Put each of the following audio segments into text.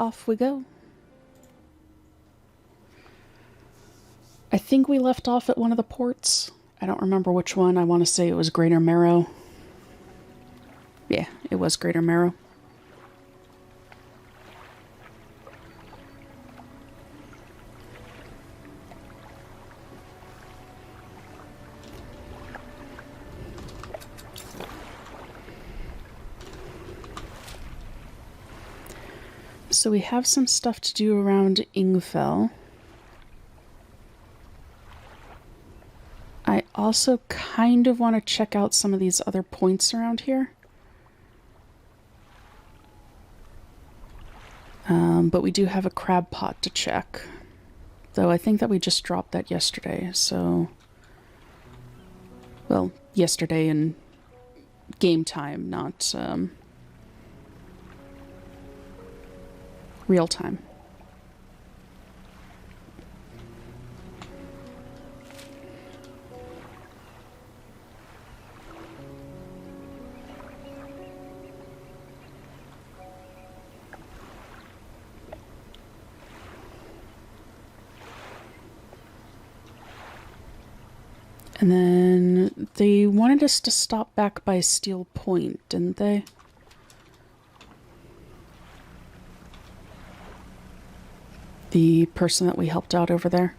off we go. I think we left off at one of the ports. I don't remember which one. I want to say it was Greater Marrow. Yeah, it was Greater Marrow. So we have some stuff to do around Ingfell. I also kind of want to check out some of these other points around here. But we do have a crab pot to check. Though I think that we just dropped that yesterday, so... Well, yesterday in game time, not real time. And then they wanted us to stop back by Steel Point, didn't they? The person that we helped out over there.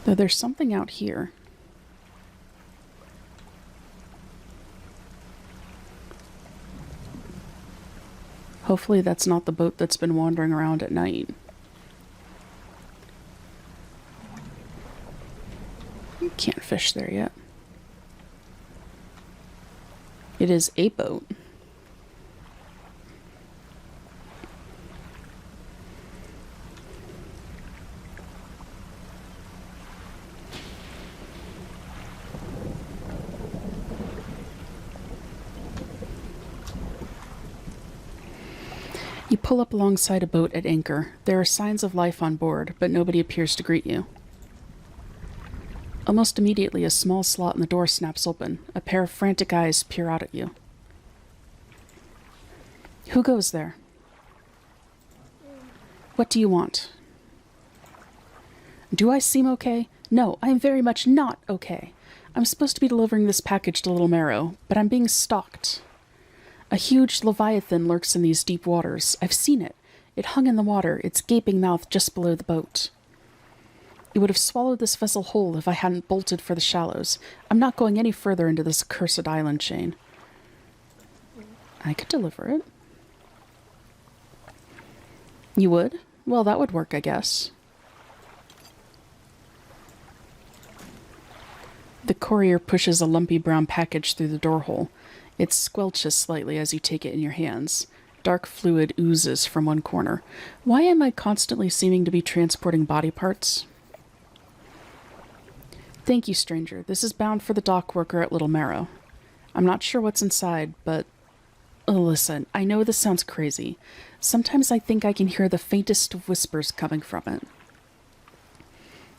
Though there's something out here. Hopefully that's not the boat that's been wandering around at night. Can't fish there yet. It is a boat. You pull up alongside a boat at anchor. There are signs of life on board, but nobody appears to greet you. Almost immediately, a small slot in the door snaps open. A pair of frantic eyes peer out at you. Who goes there? What do you want? Do I seem okay? No, I am very much not okay. I'm supposed to be delivering this package to Little Marrow, but I'm being stalked. A huge leviathan lurks in these deep waters. I've seen it. It hung in the water, its gaping mouth just below the boat. It would have swallowed this vessel whole if I hadn't bolted for the shallows. I'm not going any further into this accursed island chain. I could deliver it. You would? Well, that would work, I guess. The courier pushes a lumpy brown package through the door hole. It squelches slightly as you take it in your hands. Dark fluid oozes from one corner. Why am I constantly seeming to be transporting body parts? Thank you, stranger. This is bound for the dock worker at Little Marrow. I'm not sure what's inside, but... Oh, listen, I know this sounds crazy. Sometimes I think I can hear the faintest of whispers coming from it.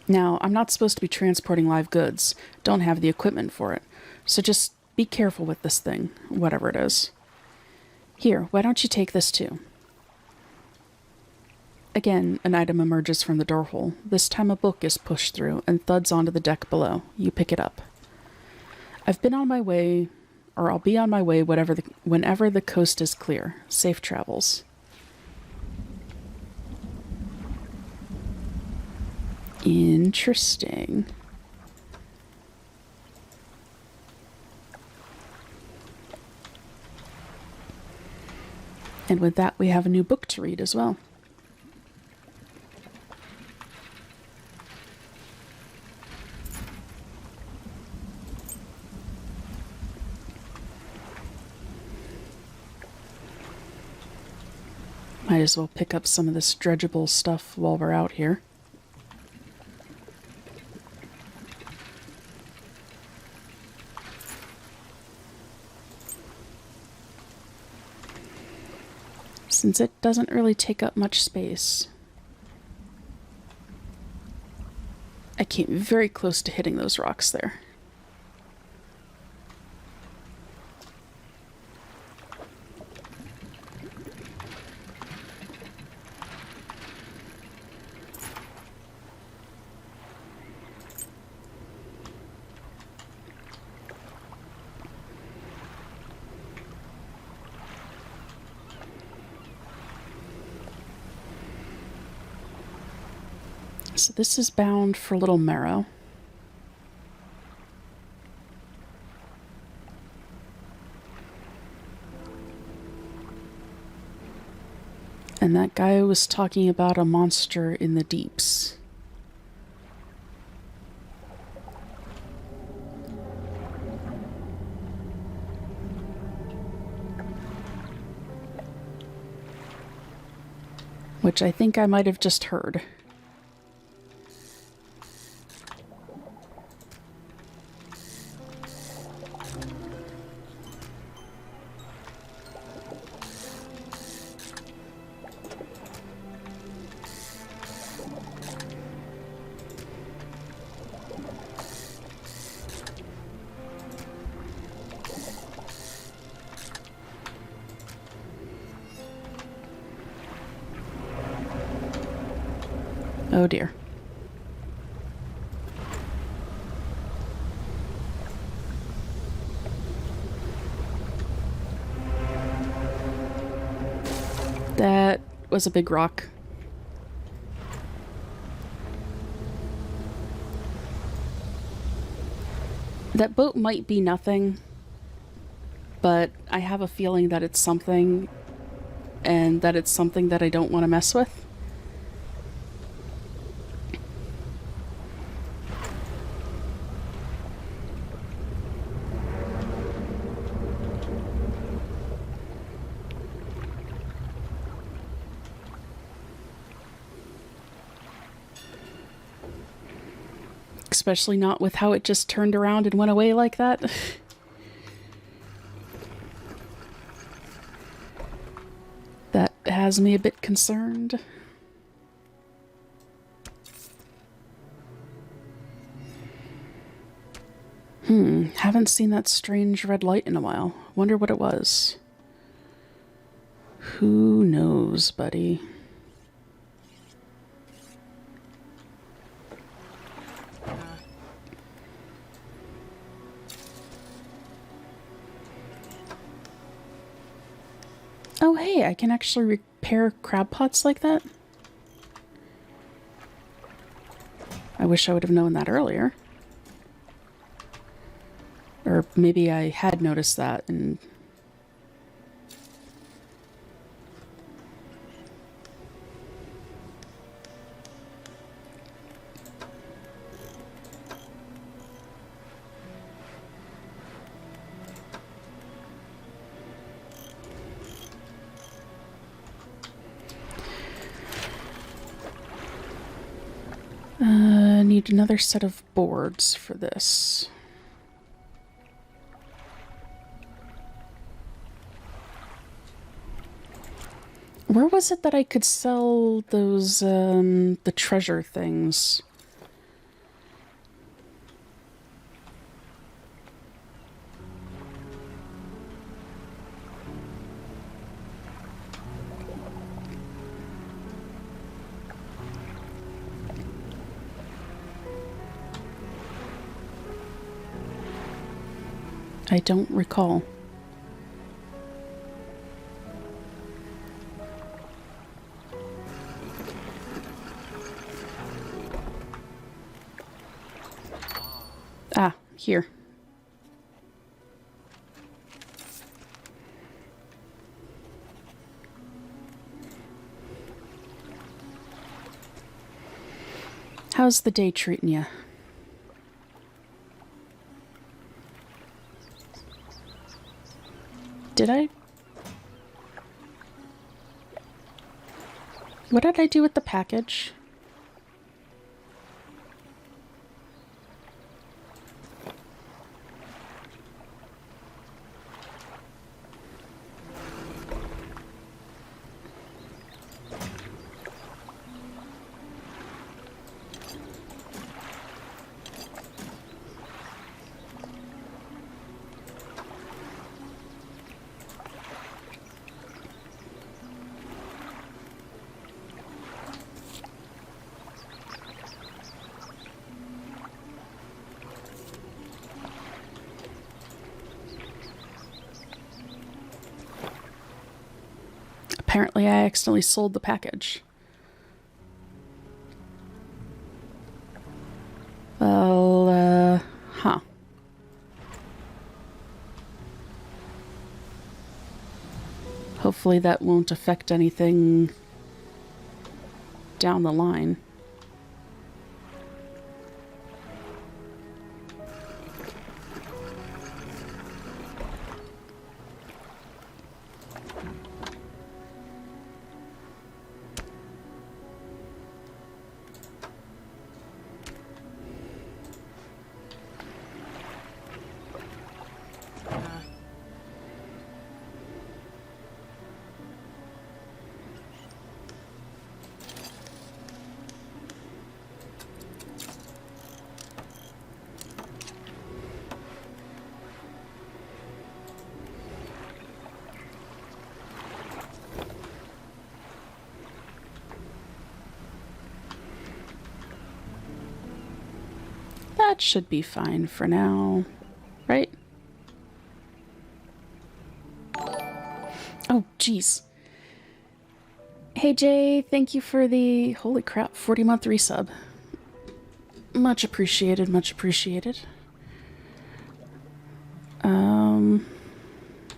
Now, I'm not supposed to be transporting live goods. Don't have the equipment for it. So just be careful with this thing, whatever it is. Here, why don't you take this too? Again, an item emerges from the door hole. This time a book is pushed through and thuds onto the deck below. You pick it up. I've been on my way, or I'll be on my way whenever the coast is clear. Safe travels. Interesting. And with that, we have a new book to read as well. Might as well pick up some of this dredgeable stuff while we're out here. Since it doesn't really take up much space. I came very close to hitting those rocks there. So this is bound for Little Marrow. And that guy was talking about a monster in the deeps. Which I think I might have just heard. Oh dear. That was a big rock. That boat might be nothing, but I have a feeling that it's something, and that it's something that I don't want to mess with. Especially not with how it just turned around and went away like that. That has me a bit concerned. Haven't seen that strange red light in a while. Wonder what it was. Who knows, buddy? Oh, hey, I can actually repair crab pots like that? I wish I would have known that earlier. Or maybe I had noticed that and... need another set of boards for this. Where was it that I could sell those, the treasure things? I don't recall. Ah, here. How's the day treating you? Did I? What did I do with the package? Apparently I accidentally sold the package. Well, huh. Hopefully that won't affect anything down the line. That should be fine for now, right? Oh, jeez. Hey, Jay, thank you for the, holy crap, 40-month resub. Much appreciated, much appreciated.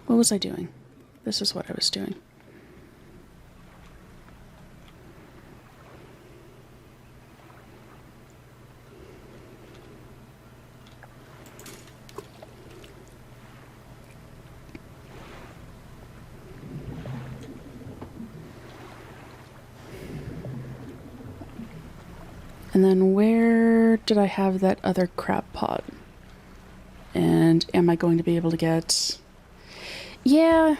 What was I doing? This is what I was doing. And then where did I have that other crab pot? And am I going to be able to get... Yeah,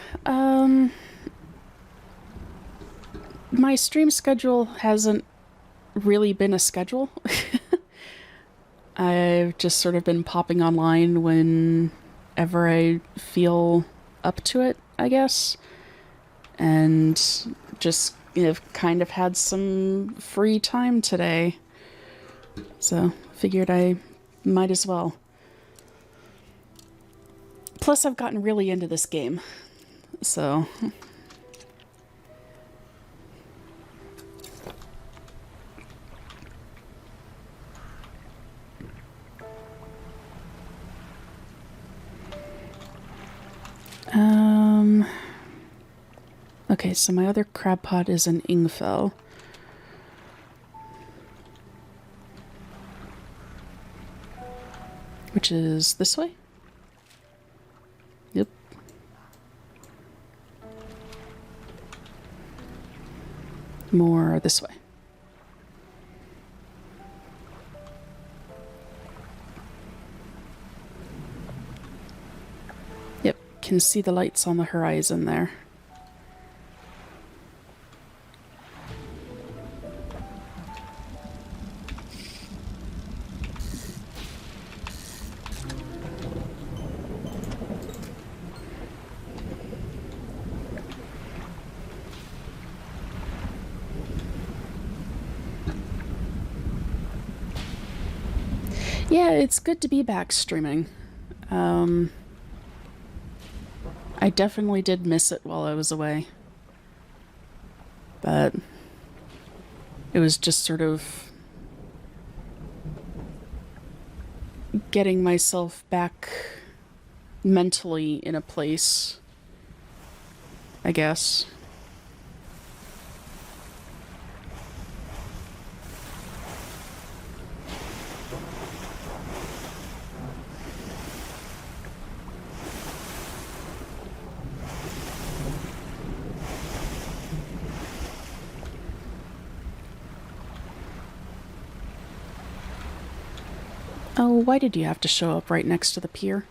my stream schedule hasn't really been a schedule. I've just sort of been popping online whenever I feel up to it, I guess. And just kind of had some free time today. So figured I might as well. Plus, I've gotten really into this game. So... Okay, so my other crab pot is in Ingfell. Which is this way? Yep. More this way. Yep, can see the lights on the horizon there. Yeah, it's good to be back streaming. I definitely did miss it while I was away. But it was just sort of getting myself back mentally in a place, I guess. Oh, why did you have to show up right next to the pier?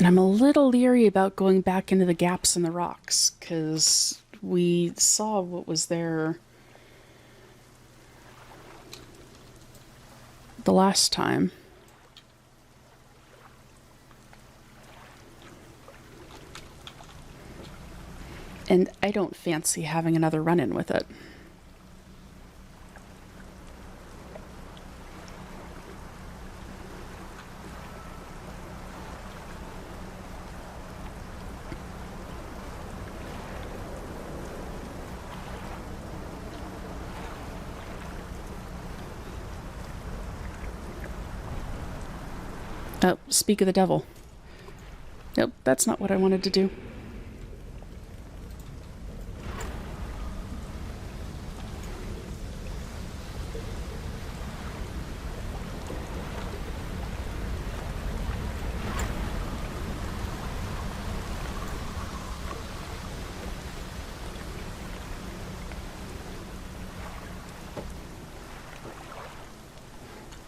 And I'm a little leery about going back into the gaps in the rocks, because we saw what was there the last time. And I don't fancy having another run-in with it. Oh, speak of the devil. Nope, that's not what I wanted to do.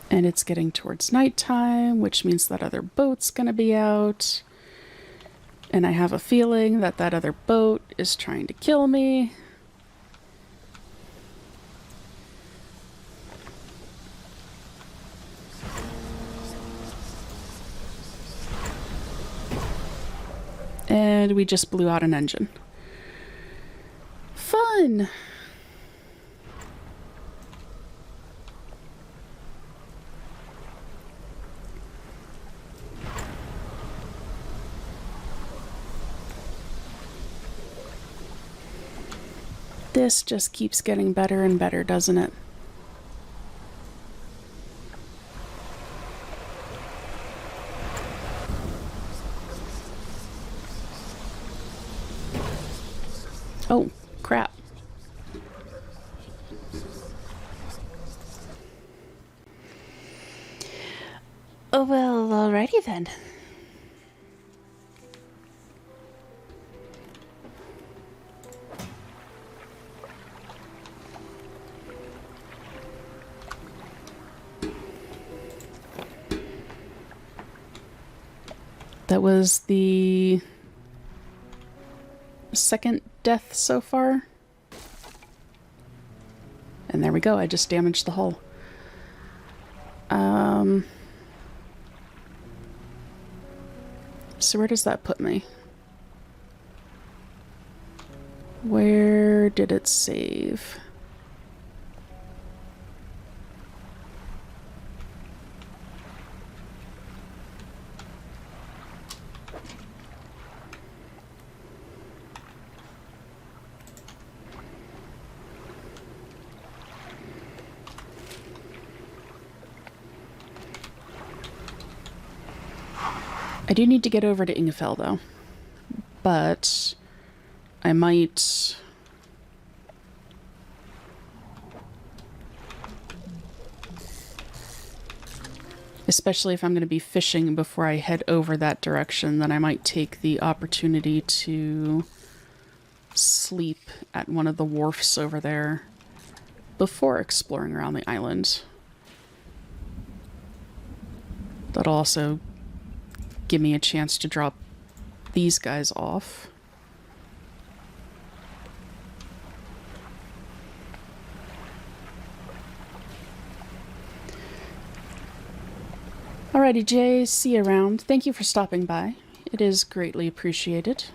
And it's getting towards nighttime, which means that other boat's gonna be out. And I have a feeling that that other boat is trying to kill me. And we just blew out an engine. Fun! This just keeps getting better and better, doesn't it? Oh, crap. Oh, well, alrighty then. That was the second death so far. And there we go, I just damaged the hull. So where does that put me? Where did it save? I do need to get over to Ingefell, though. But I might... Especially if I'm going to be fishing before I head over that direction, then I might take the opportunity to sleep at one of the wharfs over there before exploring around the island. That'll also give me a chance to drop these guys off. Alrighty, Jay, see you around. Thank you for stopping by. It is greatly appreciated.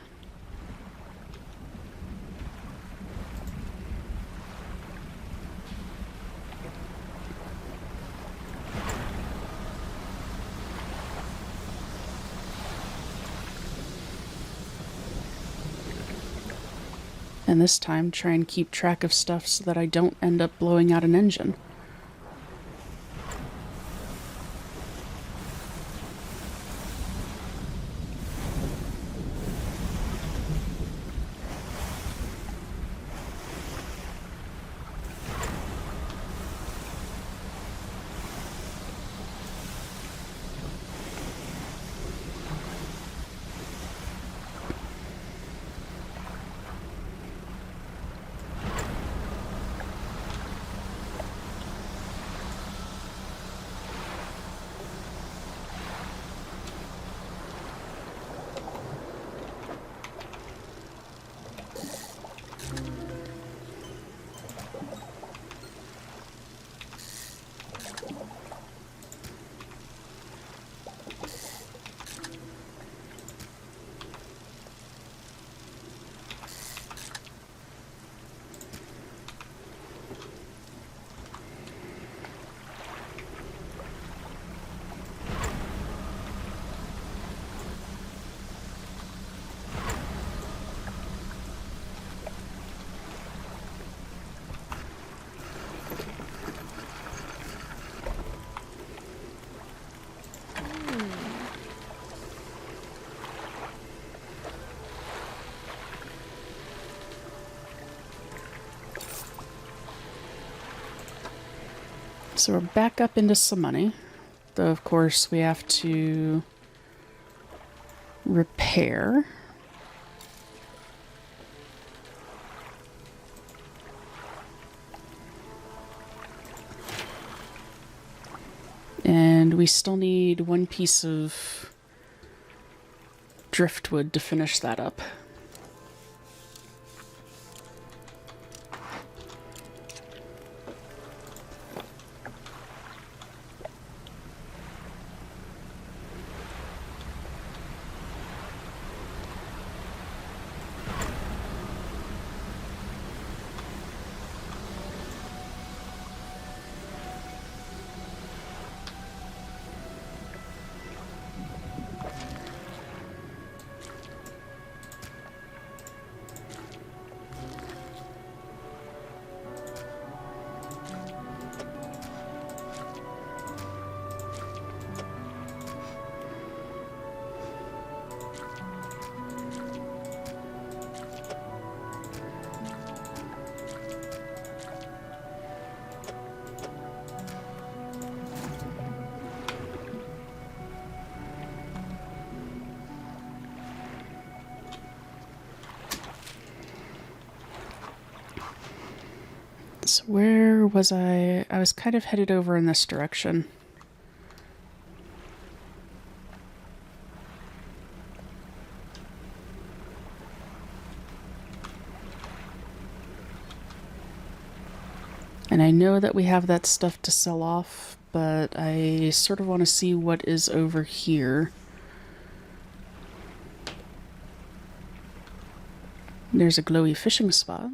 And this time, try and keep track of stuff so that I don't end up blowing out an engine. So we're back up into some money. Though, of course, we have to repair. And we still need one piece of driftwood to finish that up. So where was I? I was kind of headed over in this direction. And I know that we have that stuff to sell off, but I sort of want to see what is over here. There's a glowy fishing spot.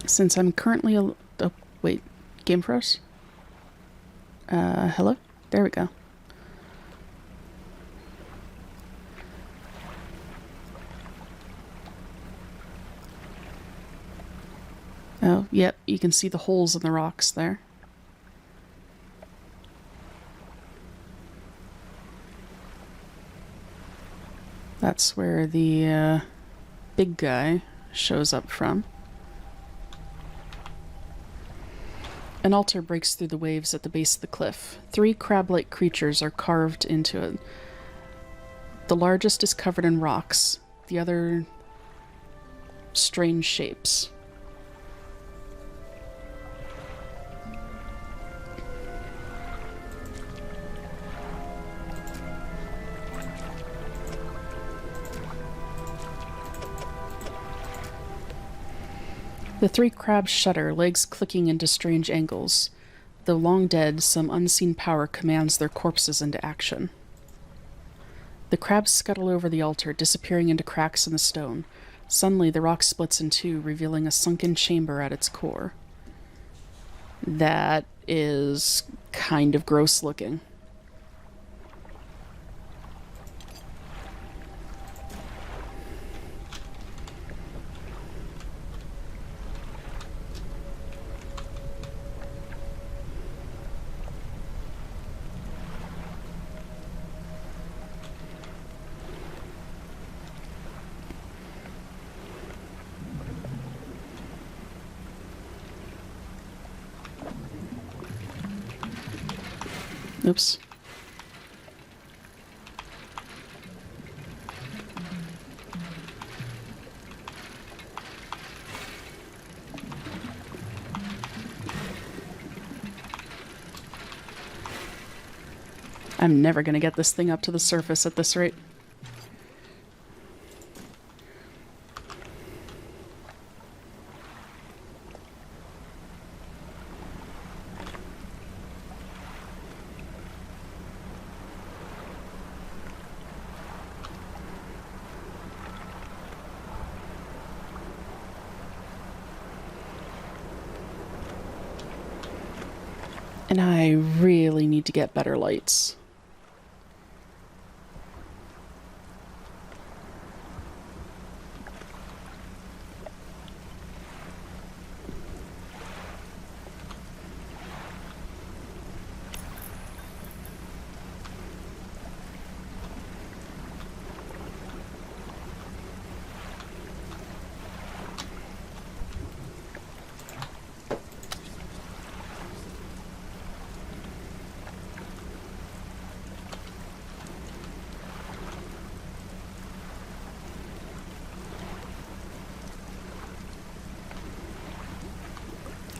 Since I'm currently oh, wait, game froze? Hello? There we go. Oh, yep, you can see the holes in the rocks there. That's where the big guy shows up from. An altar breaks through the waves at the base of the cliff. 3 crab-like creatures are carved into it. The largest is covered in rocks, the other strange shapes. The 3 crabs shudder, legs clicking into strange angles. Though long dead, some unseen power commands their corpses into action. The crabs scuttle over the altar, disappearing into cracks in the stone. Suddenly, the rock splits in 2, revealing a sunken chamber at its core. That is kind of gross looking. Oops. I'm never going to get this thing up to the surface at this rate. And I really need to get better lights.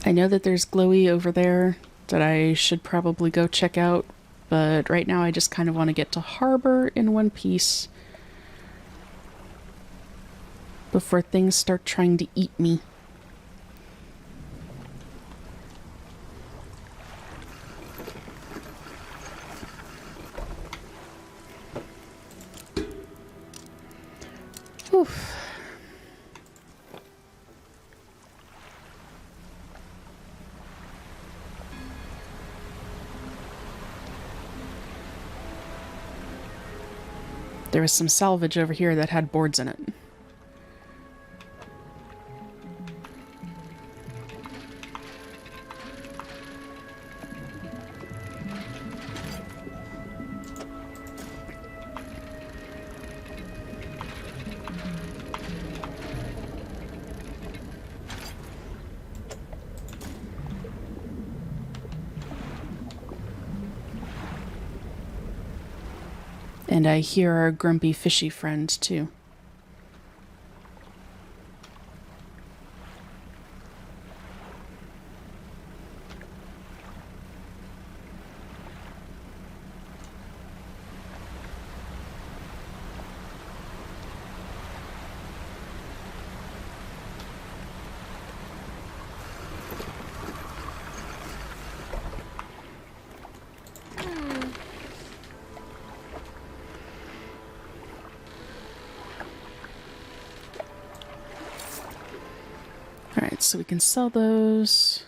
I know that there's glowy over there that I should probably go check out, but right now I just kind of want to get to harbor in one piece before things start trying to eat me. Oof. There was some salvage over here that had boards in it. And I hear our grumpy fishy friend, too. Alright, so we can sell those.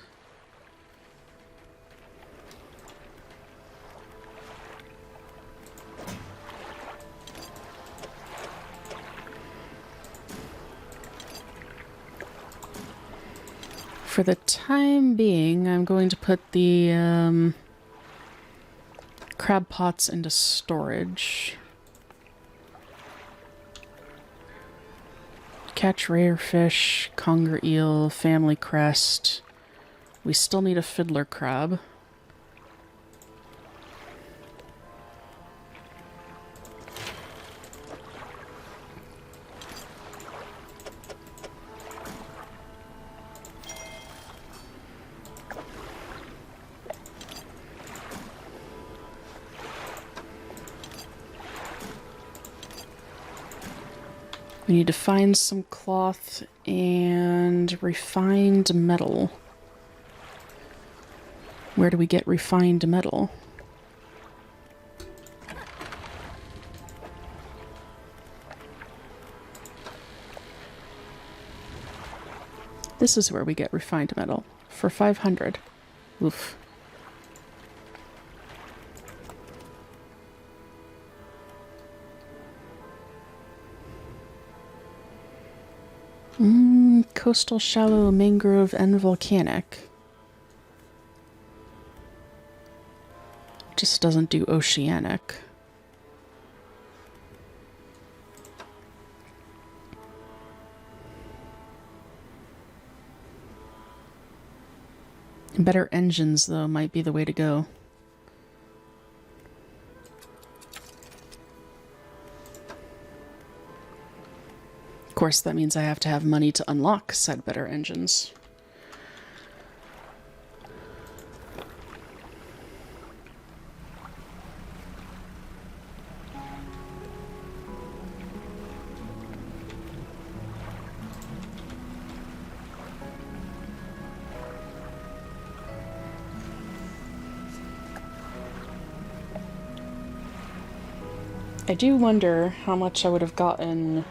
For the time being, I'm going to put the crab pots into storage. Catch rare fish, conger eel, family crest. We still need a fiddler crab. We need to find some cloth and refined metal. Where do we get refined metal? This is where we get refined metal. For 500. Oof. Coastal, shallow, mangrove, and volcanic. Just doesn't do oceanic. Better engines, though, might be the way to go. Of course, that means I have to have money to unlock said better engines. I do wonder how much I would have gotten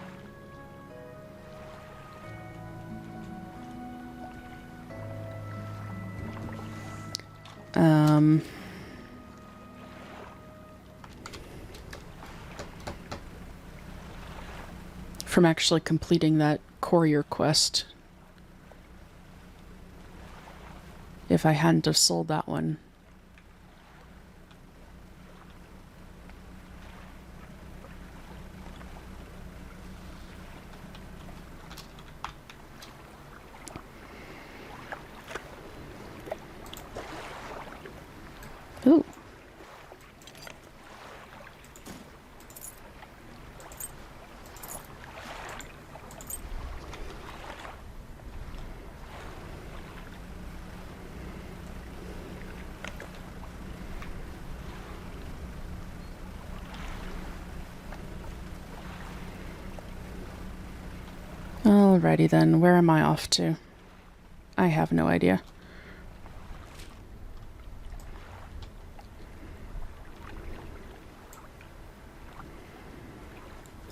from actually completing that courier quest. If I hadn't have sold that one. Ooh. Alrighty then, where am I off to? I have no idea.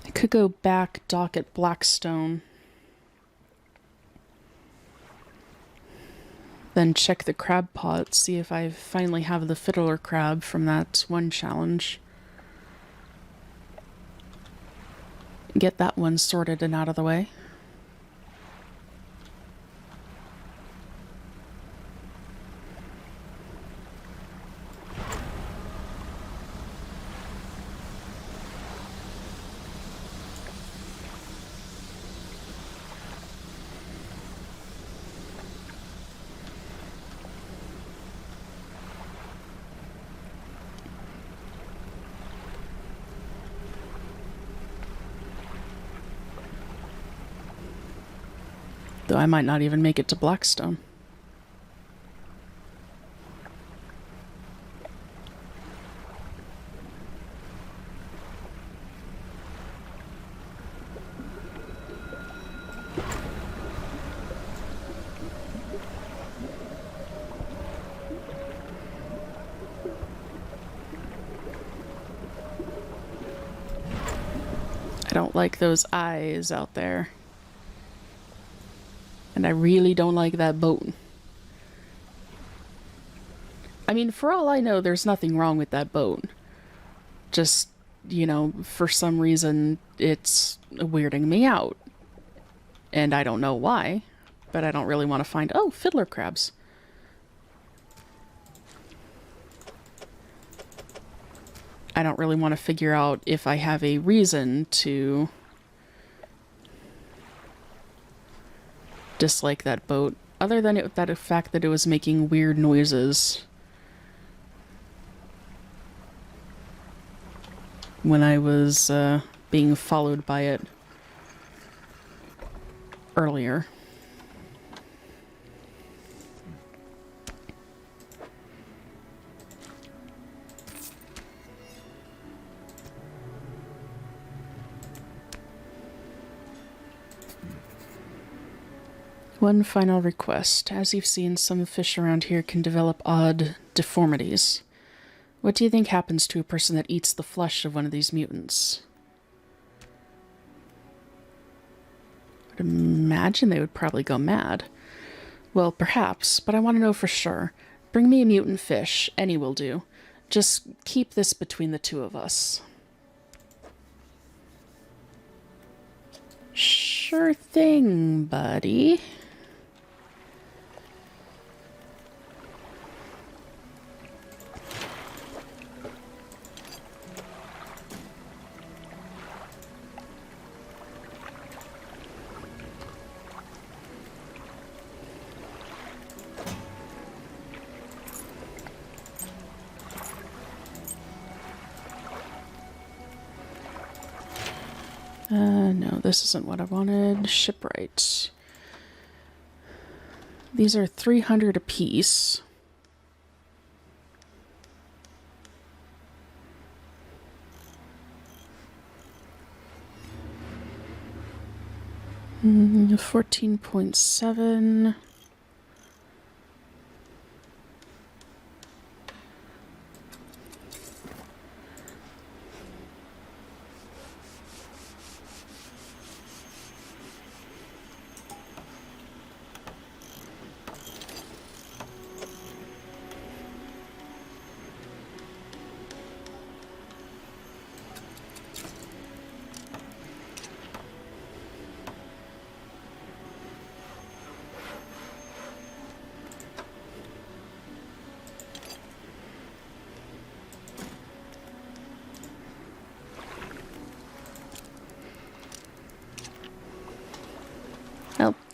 I could go back, dock at Blackstone. Then check the crab pot, see if I finally have the fiddler crab from that one challenge. Get that one sorted and out of the way. Though I might not even make it to Blackstone. I don't like those eyes out there. And I really don't like that boat. I mean, for all I know, there's nothing wrong with that boat. Just, you know, for some reason, it's weirding me out. And I don't know why, but I don't really want to find... Oh, fiddler crabs. I don't really want to figure out if I have a reason to dislike that boat, other than that fact that it was making weird noises when I was being followed by it earlier. One final request. As you've seen, some fish around here can develop odd deformities. What do you think happens to a person that eats the flesh of one of these mutants? I'd imagine they would probably go mad. Well, perhaps, but I want to know for sure. Bring me a mutant fish. Any will do. Just keep this between the two of us. Sure thing, buddy. No, this isn't what I wanted. Shipwright. These are 300 apiece. Mm, 14.7.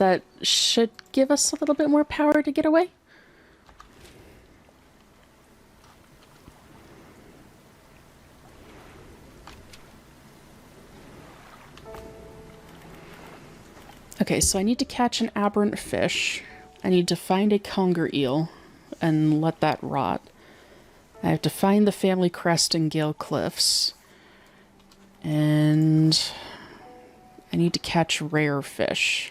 that should give us a little bit more power to get away. Okay, so I need to catch an aberrant fish. I need to find a conger eel and let that rot. I have to find the family crest in Gale Cliffs. And I need to catch rare fish.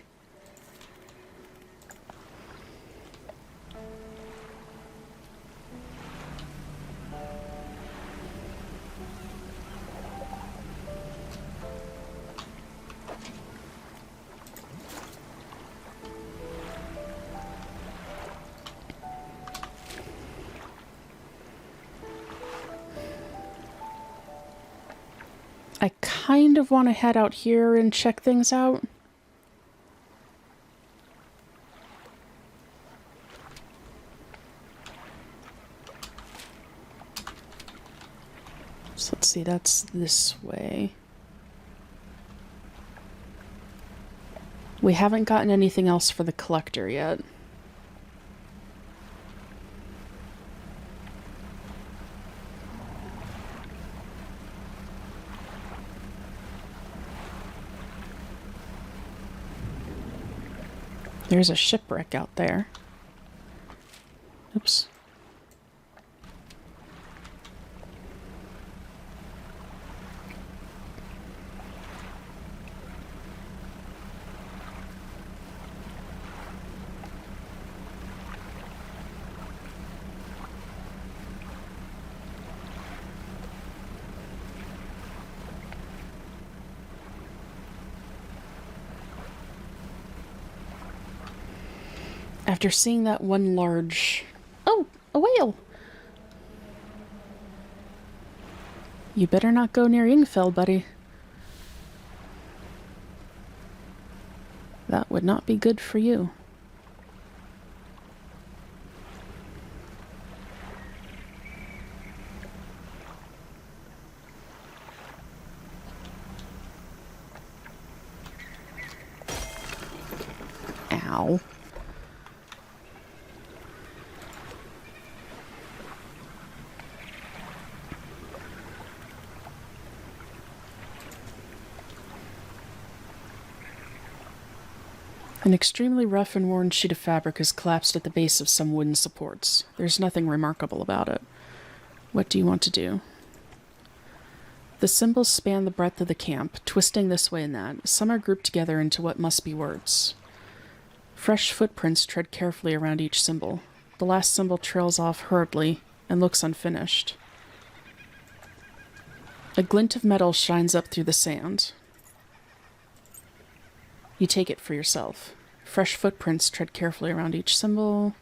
I kind of want to head out here and check things out. So let's see, that's this way. We haven't gotten anything else for the collector yet. There's a shipwreck out there. Oops. After seeing that one large... Oh, a whale! You better not go near Yngfell, buddy. That would not be good for you. Ow. An extremely rough and worn sheet of fabric has collapsed at the base of some wooden supports. There's nothing remarkable about it. What do you want to do? The symbols span the breadth of the camp, twisting this way and that. Some are grouped together into what must be words. Fresh footprints tread carefully around each symbol. The last symbol trails off hurriedly and looks unfinished. A glint of metal shines up through the sand. You take it for yourself. Fresh footprints tread carefully around each symbol.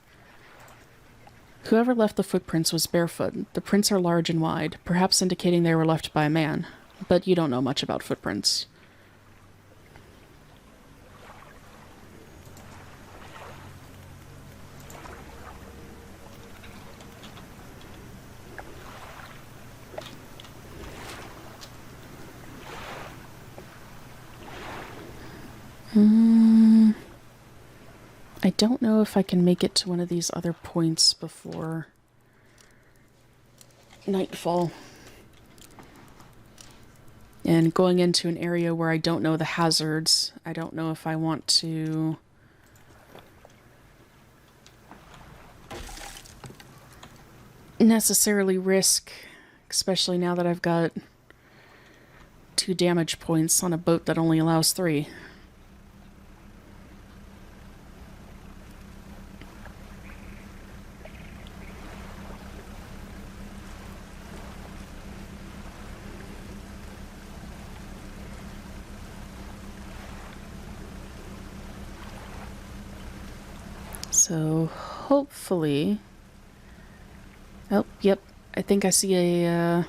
Whoever left the footprints was barefoot. The prints are large and wide, perhaps indicating they were left by a man. But you don't know much about footprints. I don't know if I can make it to one of these other points before nightfall. And going into an area where I don't know the hazards, I don't know if I want to necessarily risk, especially now that I've got 2 damage points on a boat that only allows 3. So, hopefully... Oh, yep. I think I see a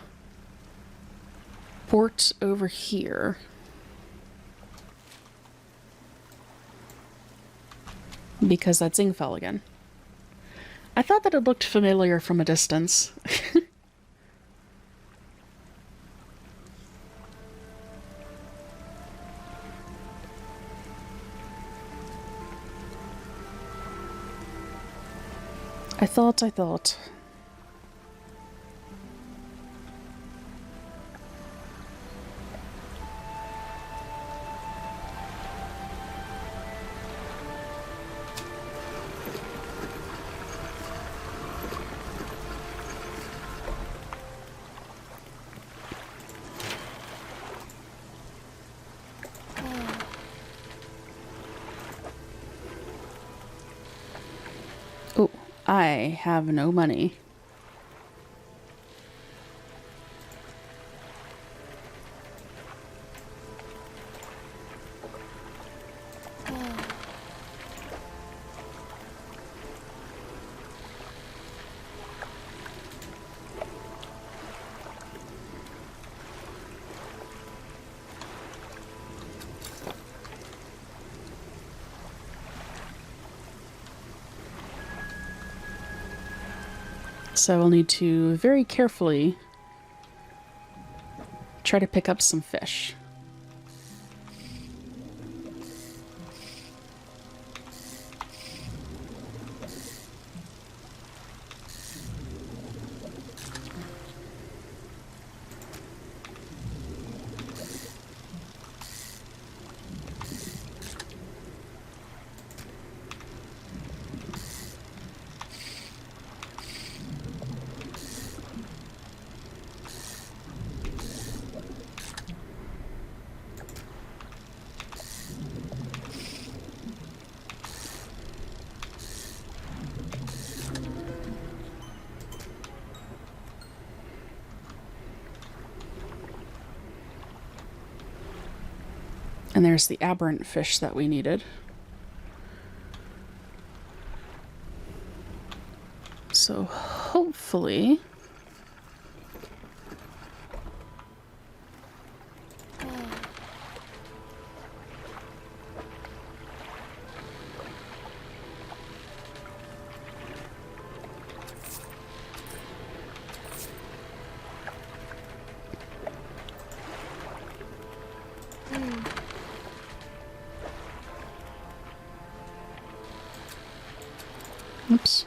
port over here. Because that's Yngfell again. I thought that it looked familiar from a distance. I thought. Oh, I have no money. So I'll need to very carefully try to pick up some fish. And there's the aberrant fish that we needed. So hopefully... Oops.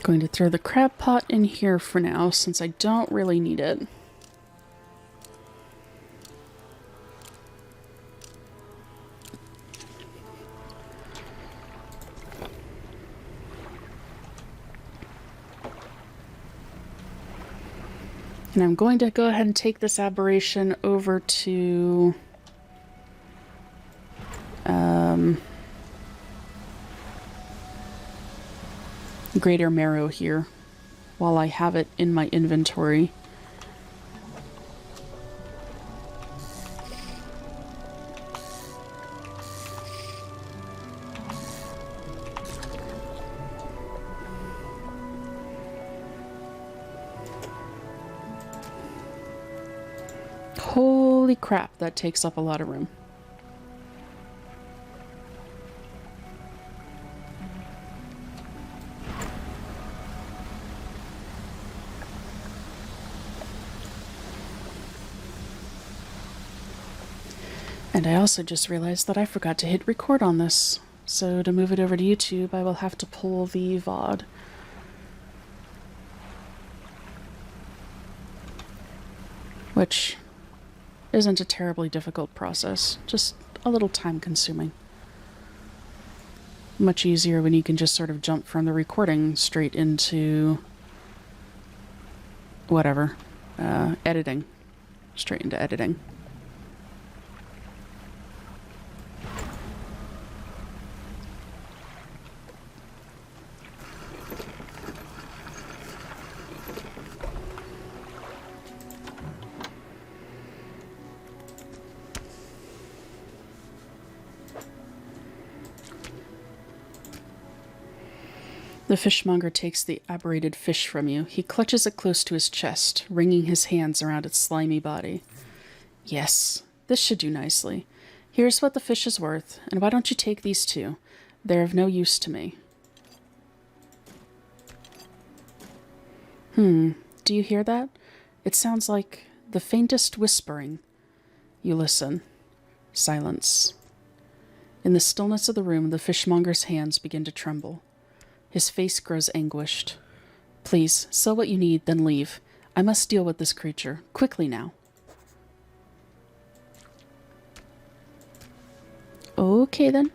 Going to throw the crab pot in here for now, since I don't really need it. And I'm going to go ahead and take this aberration over to Greater Marrow here while I have it in my inventory. Holy crap, that takes up a lot of room. And I also just realized that I forgot to hit record on this. So to move it over to YouTube, I will have to pull the VOD. Which isn't a terribly difficult process, just a little time consuming. Much easier when you can just sort of jump from the recording straight into whatever, editing, straight into editing. The fishmonger takes the aberrated fish from you. He clutches it close to his chest, wringing his hands around its slimy body. Yes, this should do nicely. Here's what the fish is worth, and why don't you take these two? They're of no use to me. Do you hear that? It sounds like the faintest whispering. You listen. Silence. In the stillness of the room, the fishmonger's hands begin to tremble. His face grows anguished. Please, sell what you need, then leave. I must deal with this creature. Quickly now. Okay, then.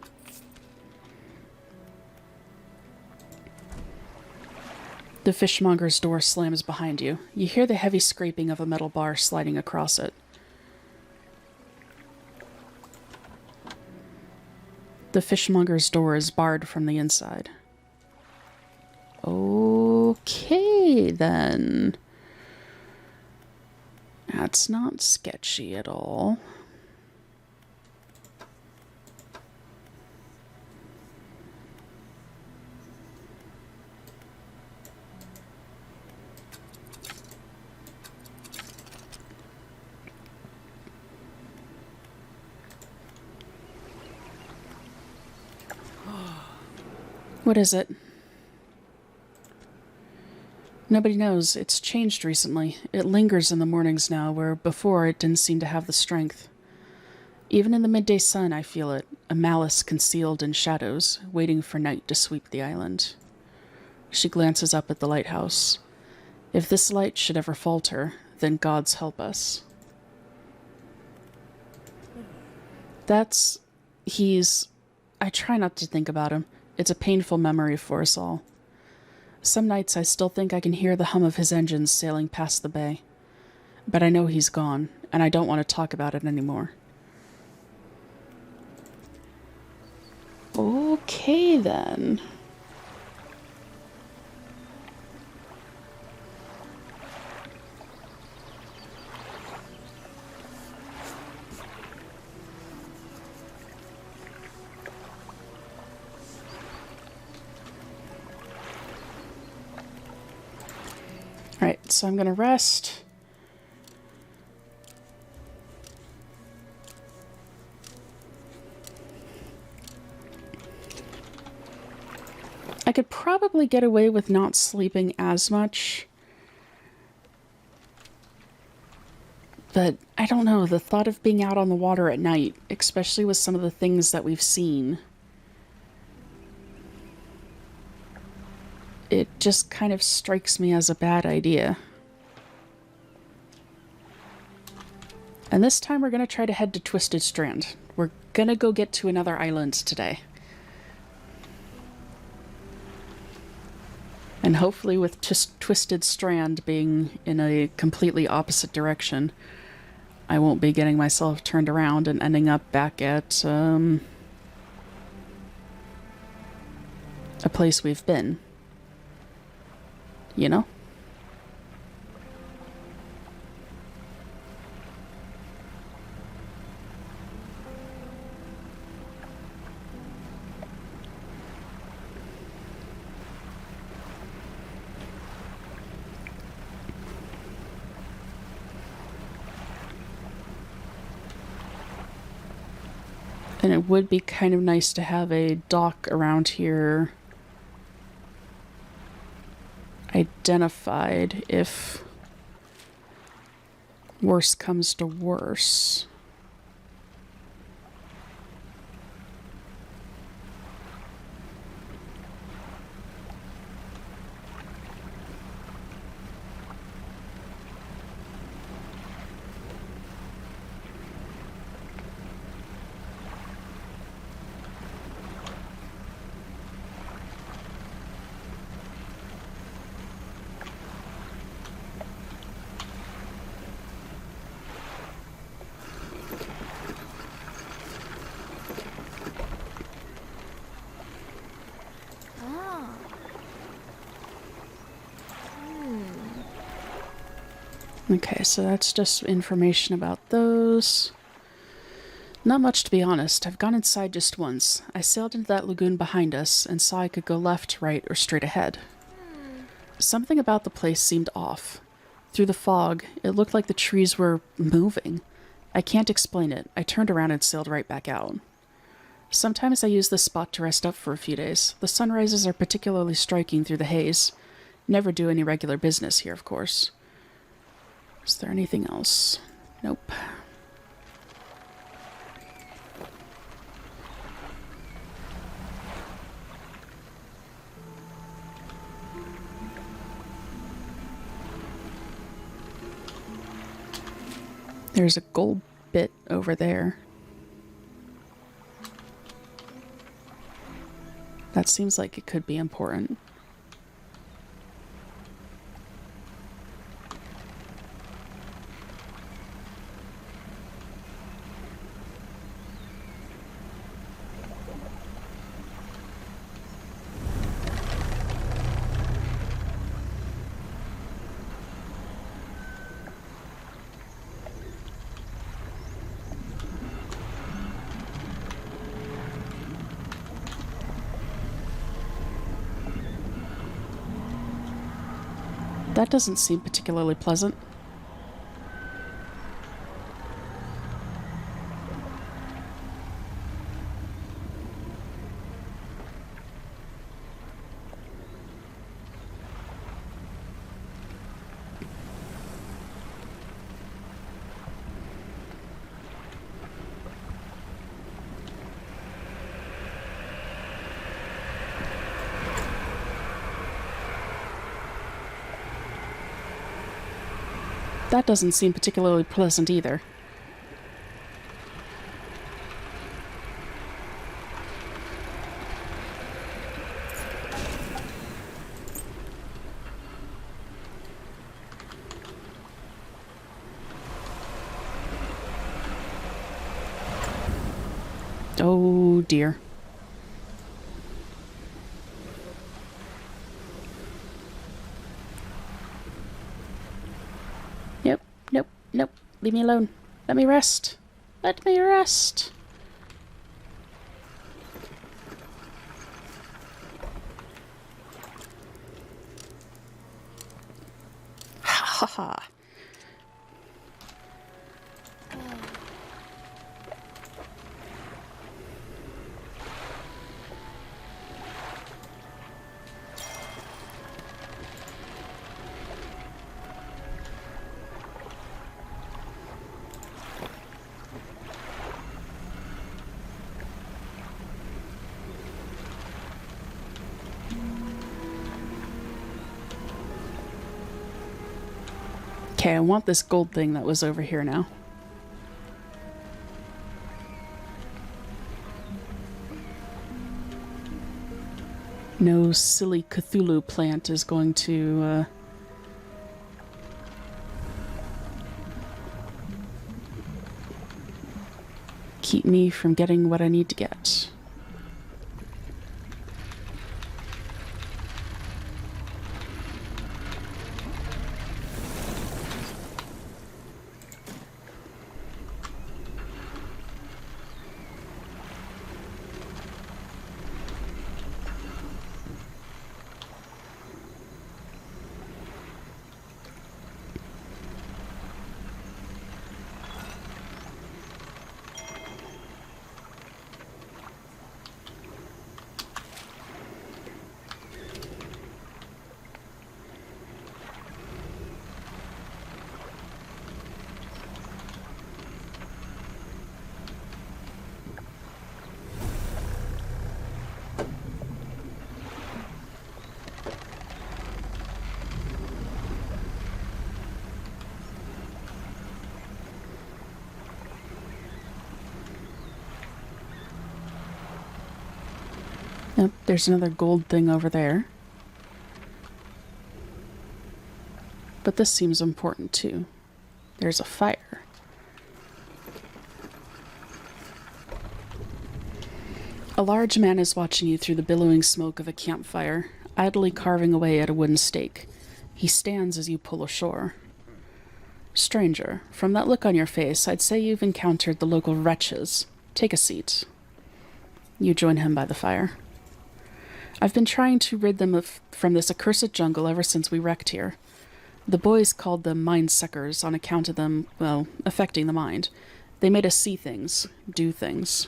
The fishmonger's door slams behind you. You hear the heavy scraping of a metal bar sliding across it. The fishmonger's door is barred from the inside. Okay, then. That's not sketchy at all. What is it? Nobody knows. It's changed recently. It lingers in the mornings now, where before it didn't seem to have the strength. Even in the midday sun, I feel it, a malice concealed in shadows, waiting for night to sweep the island. She glances up at the lighthouse. If this light should ever falter, then gods help us. I try not to think about him. It's a painful memory for us all. Some nights I still think I can hear the hum of his engines sailing past the bay. But I know he's gone, and I don't want to talk about it anymore. Okay, then. Alright, so I'm going to rest. I could probably get away with not sleeping as much. But I don't know, the thought of being out on the water at night, especially with some of the things that we've seen, it just kind of strikes me as a bad idea. And this time we're going to try to head to Twisted Strand. We're going to go get to another island today. And hopefully with Twisted Strand being in a completely opposite direction, I won't be getting myself turned around and ending up back at a place we've been. You know? And it would be kind of nice to have a dock around here identified if worse comes to worse. Okay, so that's just information about those. Not much, to be honest. I've gone inside just once. I sailed into that lagoon behind us and saw I could go left, right, or straight ahead. Something about the place seemed off. Through the fog, it looked like the trees were moving, I can't explain it. I turned around and sailed right back out. Sometimes I use this spot to rest up for a few days. The sunrises are particularly striking through the haze. Never do any regular business here, of course. Is there anything else? Nope. There's a gold bit over there. That seems like it could be important. That doesn't seem particularly pleasant. That doesn't seem particularly pleasant either. Oh dear. Nope, nope, nope. Leave me alone. Let me rest. Let me rest. Ha ha ha. Okay, I want this gold thing that was over here now. No silly Cthulhu plant is going to, keep me from getting what I need to get. Yep, there's another gold thing over there. But this seems important too. There's a fire. A large man is watching you through the billowing smoke of a campfire, idly carving away at a wooden stake. He stands as you pull ashore. Stranger, from that look on your face, I'd say you've encountered the local wretches. Take a seat. You join him by the fire. I've been trying to rid them from this accursed jungle ever since we wrecked here. The boys called them mind suckers on account of them, well, affecting the mind. They made us see things, do things.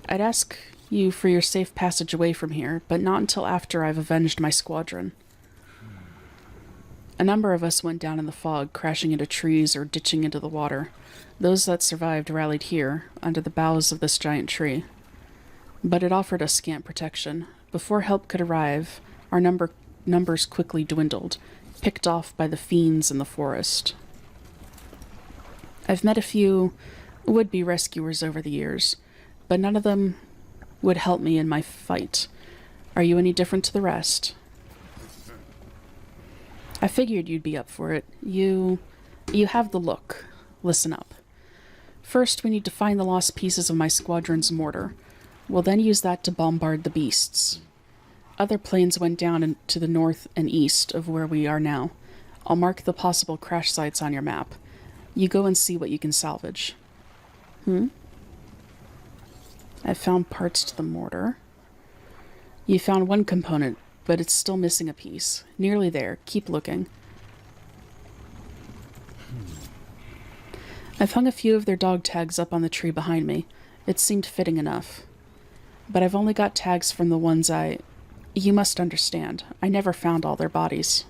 I'd ask you for your safe passage away from here, but not until after I've avenged my squadron. A number of us went down in the fog, crashing into trees or ditching into the water. Those that survived rallied here, under the boughs of this giant tree. But it offered us scant protection. Before help could arrive, our numbers quickly dwindled, picked off by the fiends in the forest. I've met a few would-be rescuers over the years, but none of them would help me in my fight. Are you any different to the rest? I figured you'd be up for it. You have the look. Listen up. First, we need to find the lost pieces of my squadron's mortar. We'll then use that to bombard the beasts. Other planes went down to the north and east of where we are now. I'll mark the possible crash sites on your map. You go and see what you can salvage. I've found parts to the mortar. You found one component, but it's still missing a piece. Nearly there. Keep looking. I've hung a few of their dog tags up on the tree behind me. It seemed fitting enough. But I've only got tags from the ones You must understand, I never found all their bodies.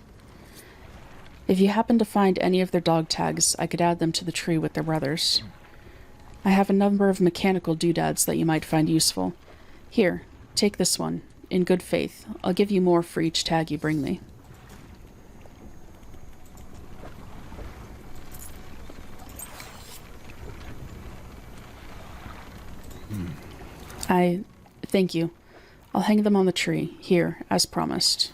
If you happen to find any of their dog tags, I could add them to the tree with their brothers. I have a number of mechanical doodads that you might find useful. Here, take this one. In good faith, I'll give you more for each tag you bring me. Thank you. I'll hang them on the tree, here, as promised.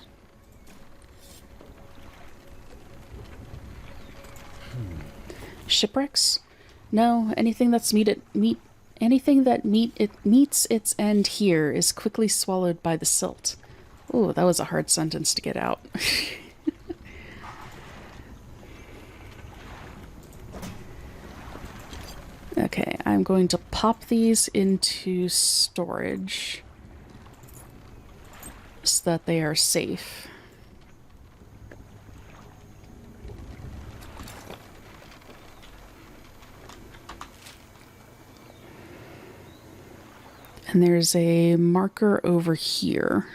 Shipwrecks? No, anything that meets its end here is quickly swallowed by the silt. Ooh, that was a hard sentence to get out. Okay, I'm going to pop these into storage so that they are safe. And there's a marker over here.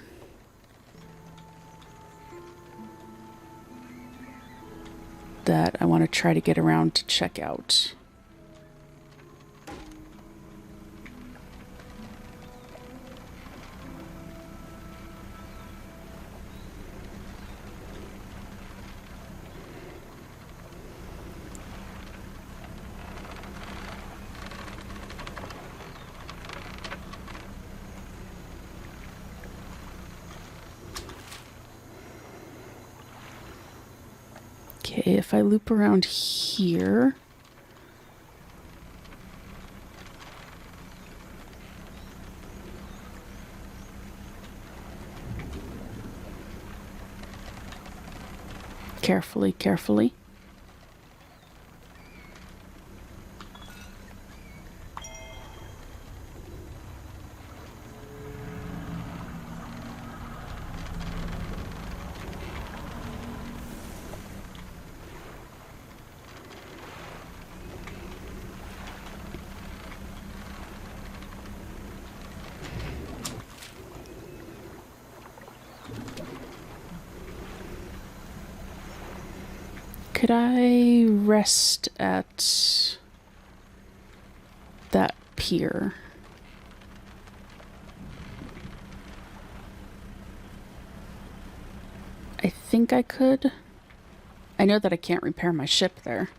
That I want to try to get around to check out. Okay, if I loop around here... Carefully, carefully. Could I rest at that pier? I think I could. I know that I can't repair my ship there.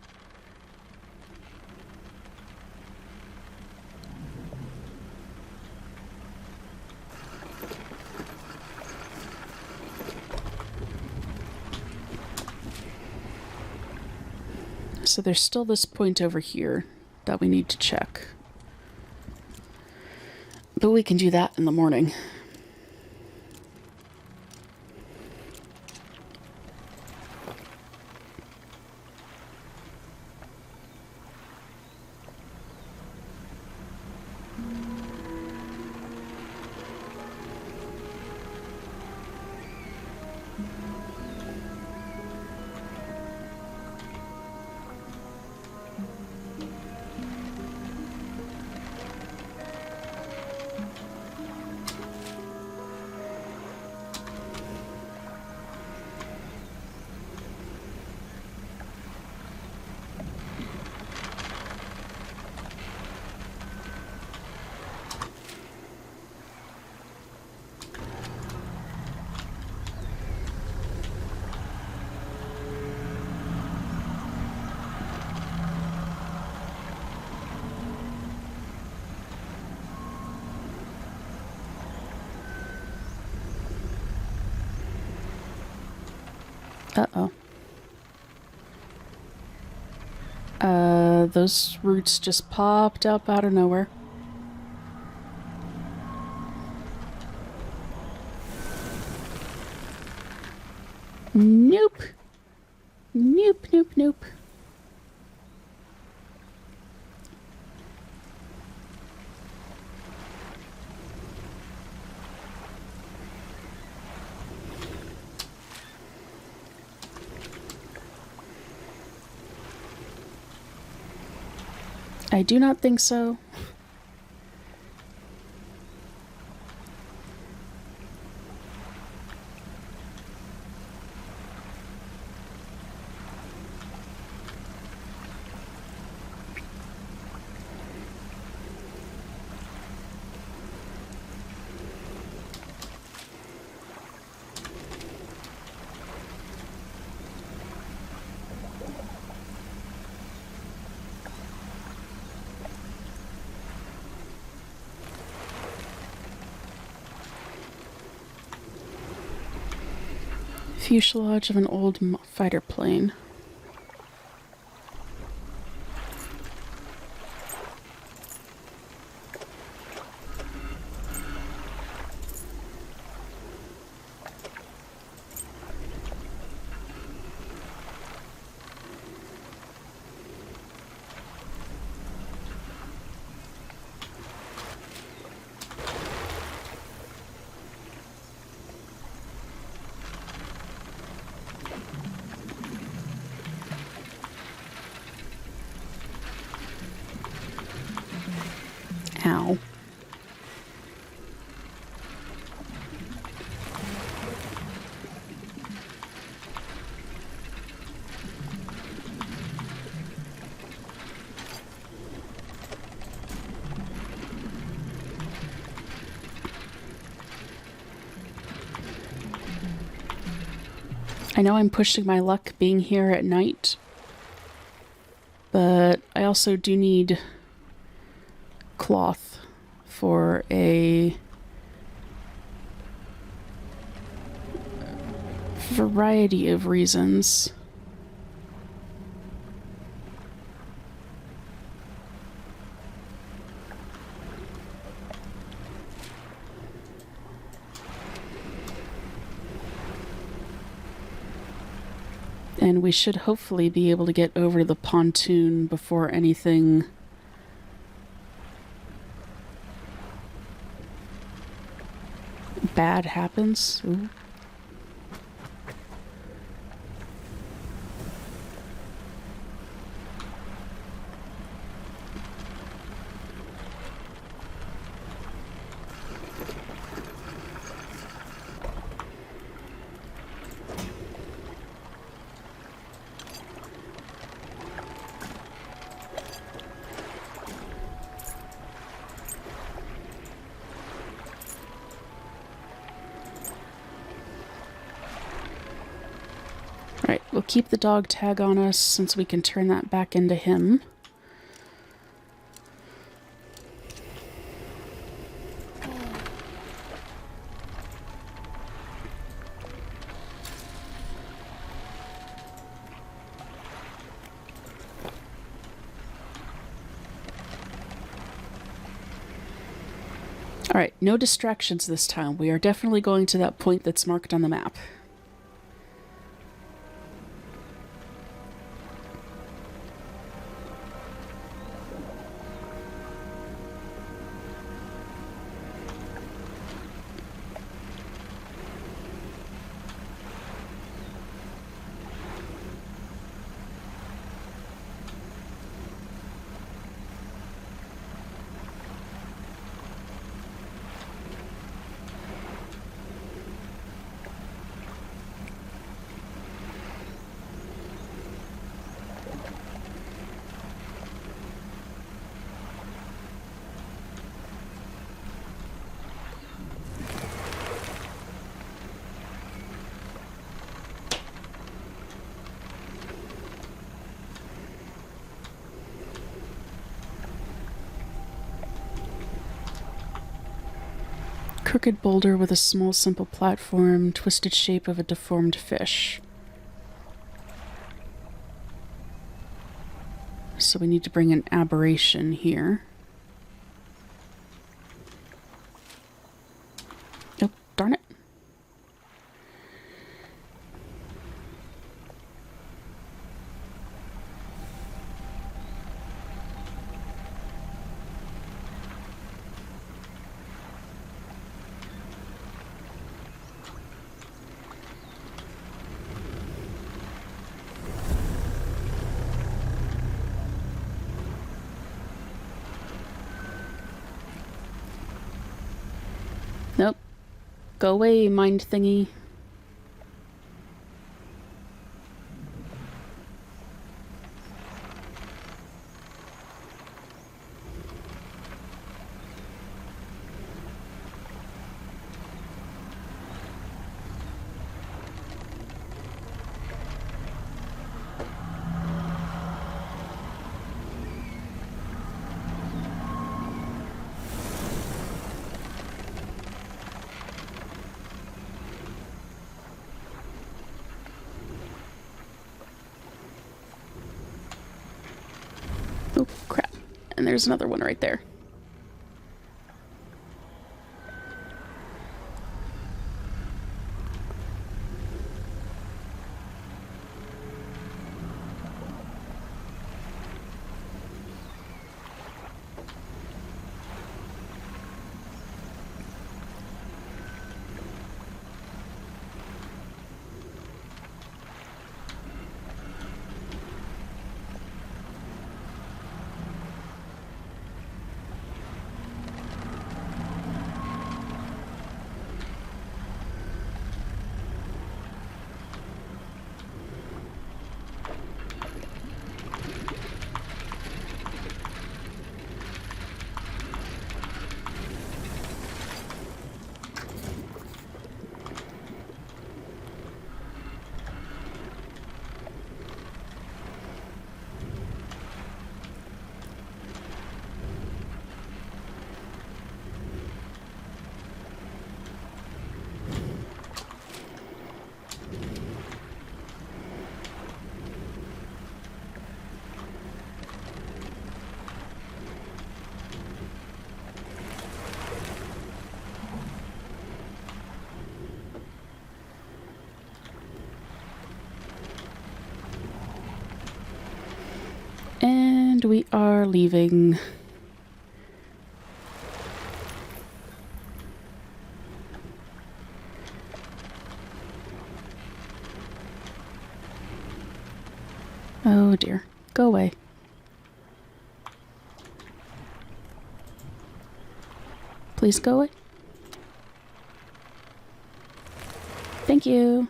So there's still this point over here that we need to check. But we can do that in the morning. Uh-oh. Those roots just popped up out of nowhere. Nope. Nope, nope, nope. I do not think so. Fuselage of an old fighter plane. Ow. I know I'm pushing my luck being here at night, but I also do need cloth for a variety of reasons. And we should hopefully be able to get over the pontoon before anything bad happens. Ooh. Alright, we'll keep the dog tag on us since we can turn that back into him. Alright, no distractions this time. We are definitely going to that point that's marked on the map. Crooked boulder with a small, simple platform, twisted shape of a deformed fish. So we need to bring an aberration here. Oh, darn it. Nope. Go away, mind thingy. Oh, crap. And there's another one right there. And we are leaving. Oh dear. Go away. Please go away. Thank you.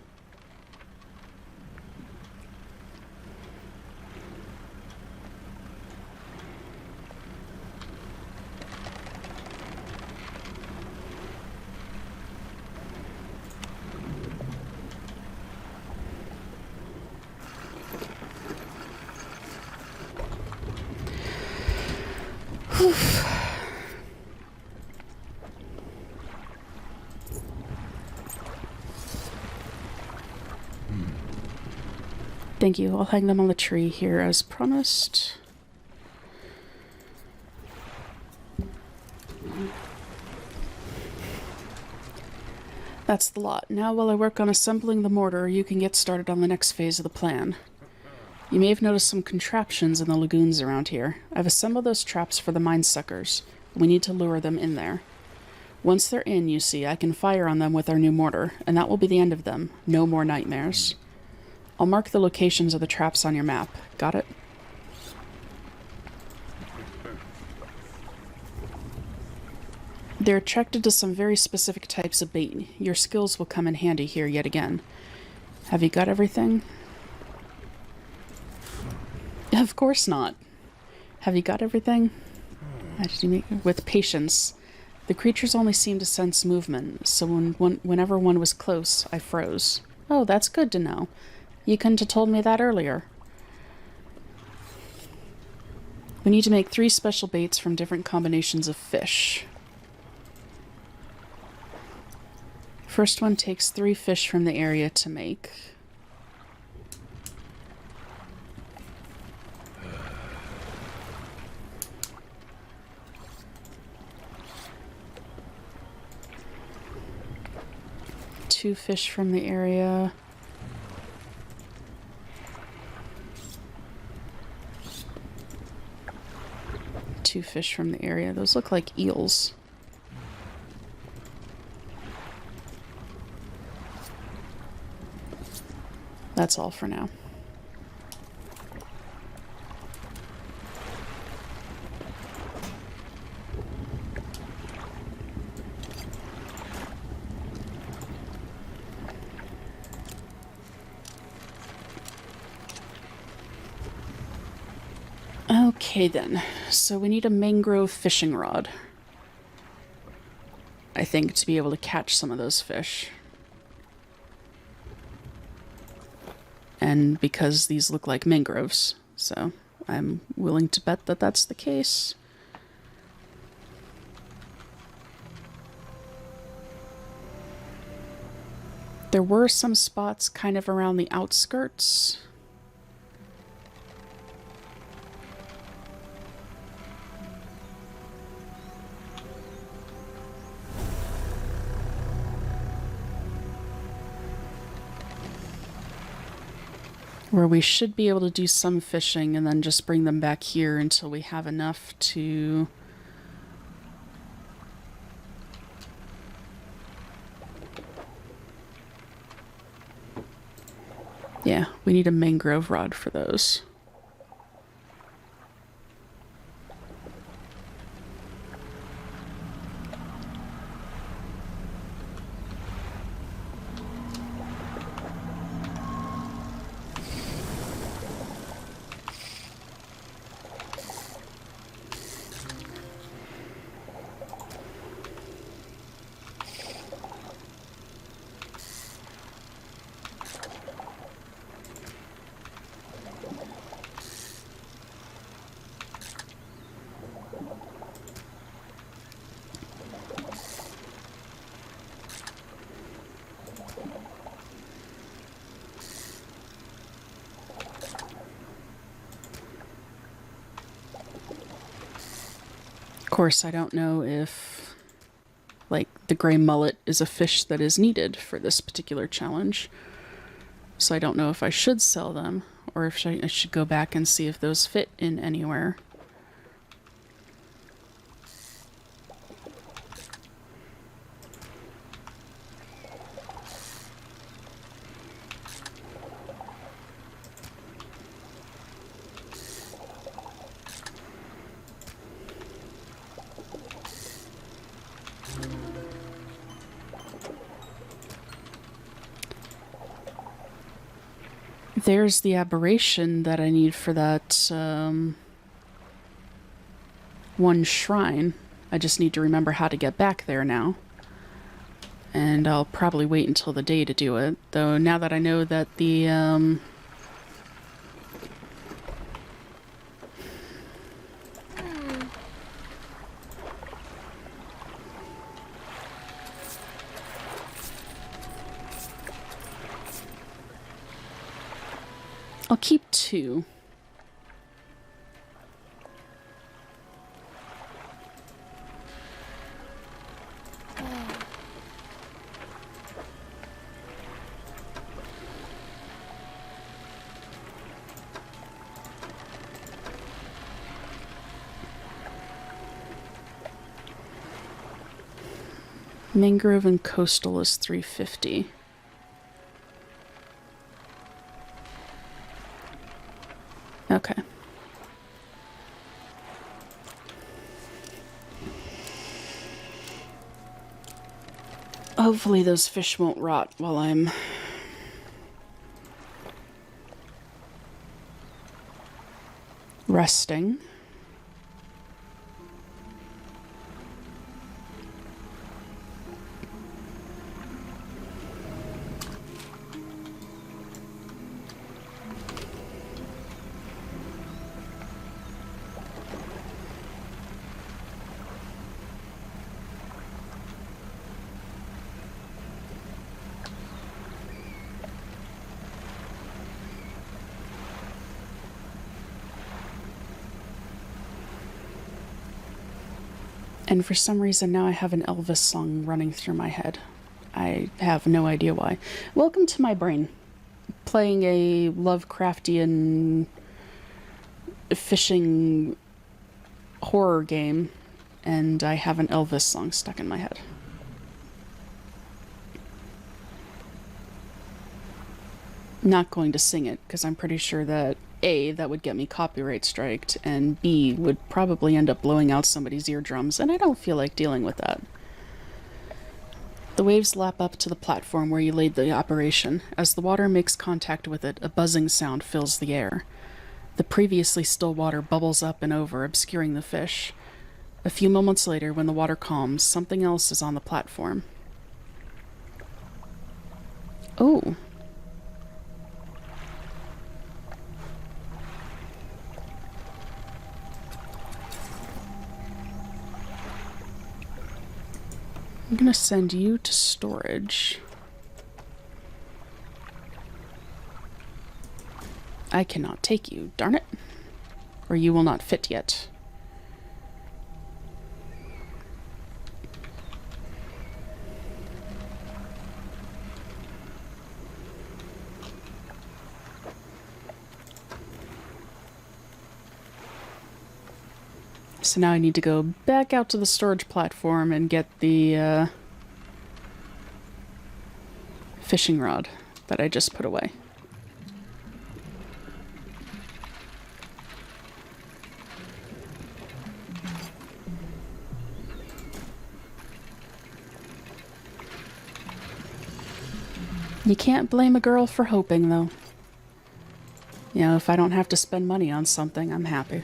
Thank you. I'll hang them on the tree here as promised. That's the lot. Now while I work on assembling the mortar, you can get started on the next phase of the plan. You may have noticed some contraptions in the lagoons around here. I've assembled those traps for the mine suckers. We need to lure them in there. Once they're in, you see, I can fire on them with our new mortar, and that will be the end of them. No more nightmares. I'll mark the locations of the traps on your map. Got it? They're attracted to some very specific types of bait. Your skills will come in handy here yet again. Have you got everything? Of course not. Have you got everything? With patience. The creatures only seem to sense movement, so whenever one was close, I froze. Oh, that's good to know. You couldn't have told me that earlier. We need to make 3 special baits from different combinations of fish. First one takes 3 fish from the area to make. 2 fish from the area. Two fish from the area. Those look like eels. That's all for now. Okay then, so we need a mangrove fishing rod, I think, to be able to catch some of those fish. And because these look like mangroves, so I'm willing to bet that that's the case. There were some spots kind of around the outskirts. Where we should be able to do some fishing and then just bring them back here until we have enough to... Yeah, we need a mangrove rod for those. Of course, I don't know if, like, the gray mullet is a fish that is needed for this particular challenge. So I don't know if I should sell them, or if I should go back and see if those fit in anywhere. There's the aberration that I need for that one shrine. I just need to remember how to get back there now. And I'll probably wait until the day to do it. Though now that I know that the... I'll keep 2. Mangrove and coastal is 350. Okay. Hopefully those fish won't rot while I'm resting. And for some reason now I have an Elvis song running through my head. I have no idea why. Welcome to my brain. Playing a Lovecraftian fishing horror game, and I have an Elvis song stuck in my head. Not going to sing it, because I'm pretty sure that A, that would get me copyright striked, and B, would probably end up blowing out somebody's eardrums, and I don't feel like dealing with that. The waves lap up to the platform where you laid the operation. As the water makes contact with it, a buzzing sound fills the air. The previously still water bubbles up and over, obscuring the fish. A few moments later, when the water calms, something else is on the platform. Oh. I'm gonna send you to storage. I cannot take you, darn it. Or you will not fit yet. So now I need to go back out to the storage platform and get the fishing rod that I just put away. You can't blame a girl for hoping, though. You know, if I don't have to spend money on something, I'm happy.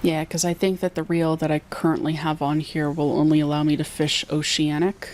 Yeah, because I think that the reel that I currently have on here will only allow me to fish oceanic.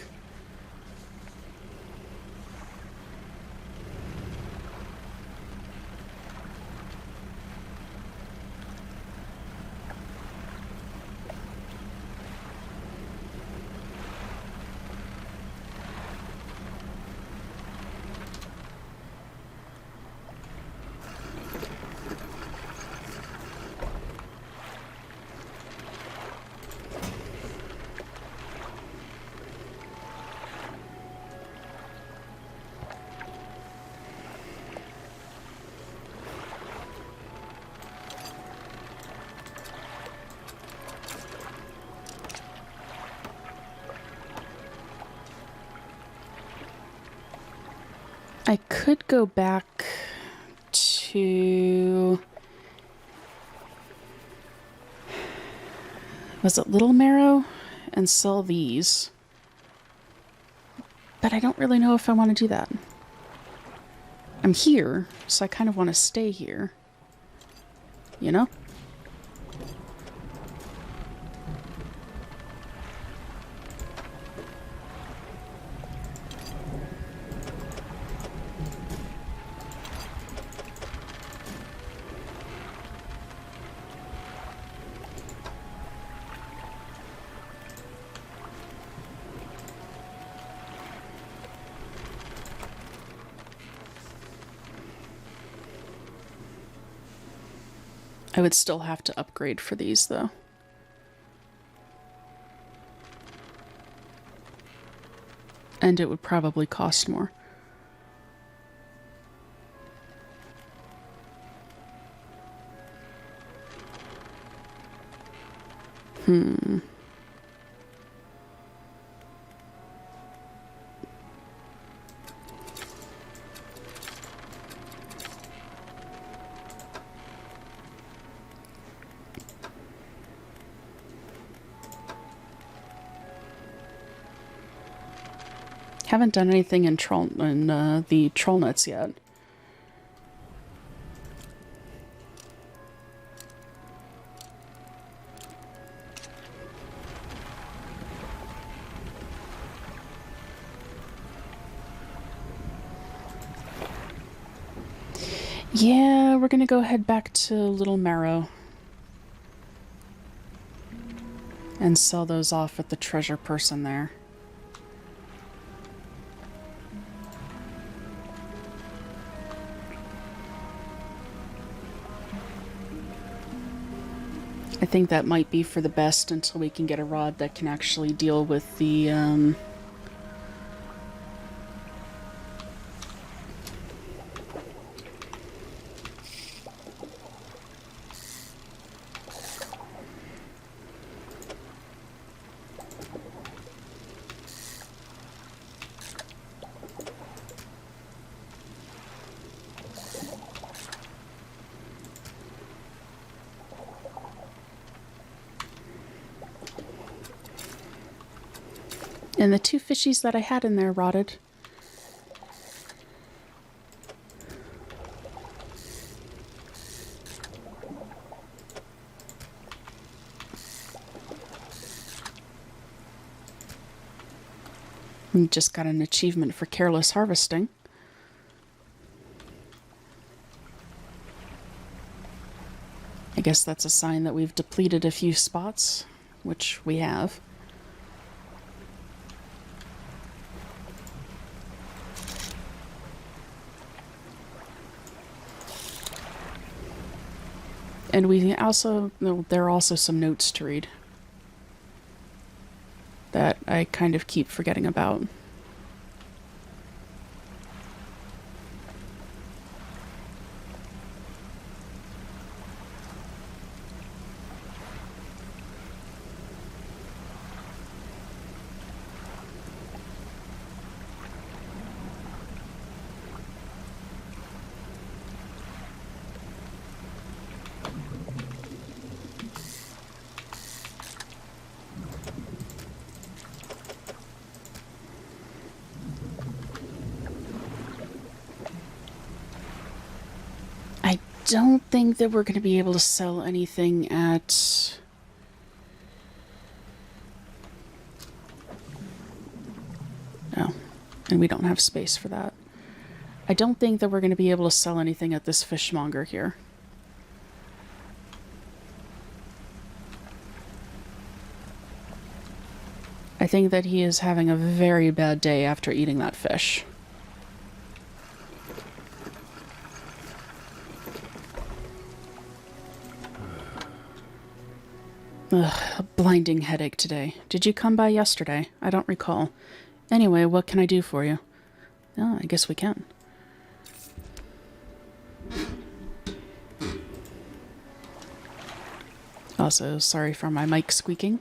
I could go back to... Was it Little Marrow? And sell these. But I don't really know if I want to do that. I'm here, so I kind of want to stay here. You know? I would still have to upgrade for these, though. And it would probably cost more. Haven't done anything in the troll nets yet. Yeah, we're gonna go head back to Little Marrow and sell those off at the treasure person there. I think that might be for the best until we can get a rod that can actually deal with the, and the 2 fishies that I had in there rotted. We just got an achievement for careless harvesting. I guess that's a sign that we've depleted a few spots, which we have. And we also, there are also some notes to read that I kind of keep forgetting about. I don't think that we're going to be able to sell anything at... No, and we don't have space for that. I don't think that we're going to be able to sell anything at this fishmonger here. I think that he is having a very bad day after eating that fish. Ugh, a blinding headache today. Did you come by yesterday? I don't recall. Anyway, what can I do for you? Oh, I guess we can. Also, sorry for my mic squeaking.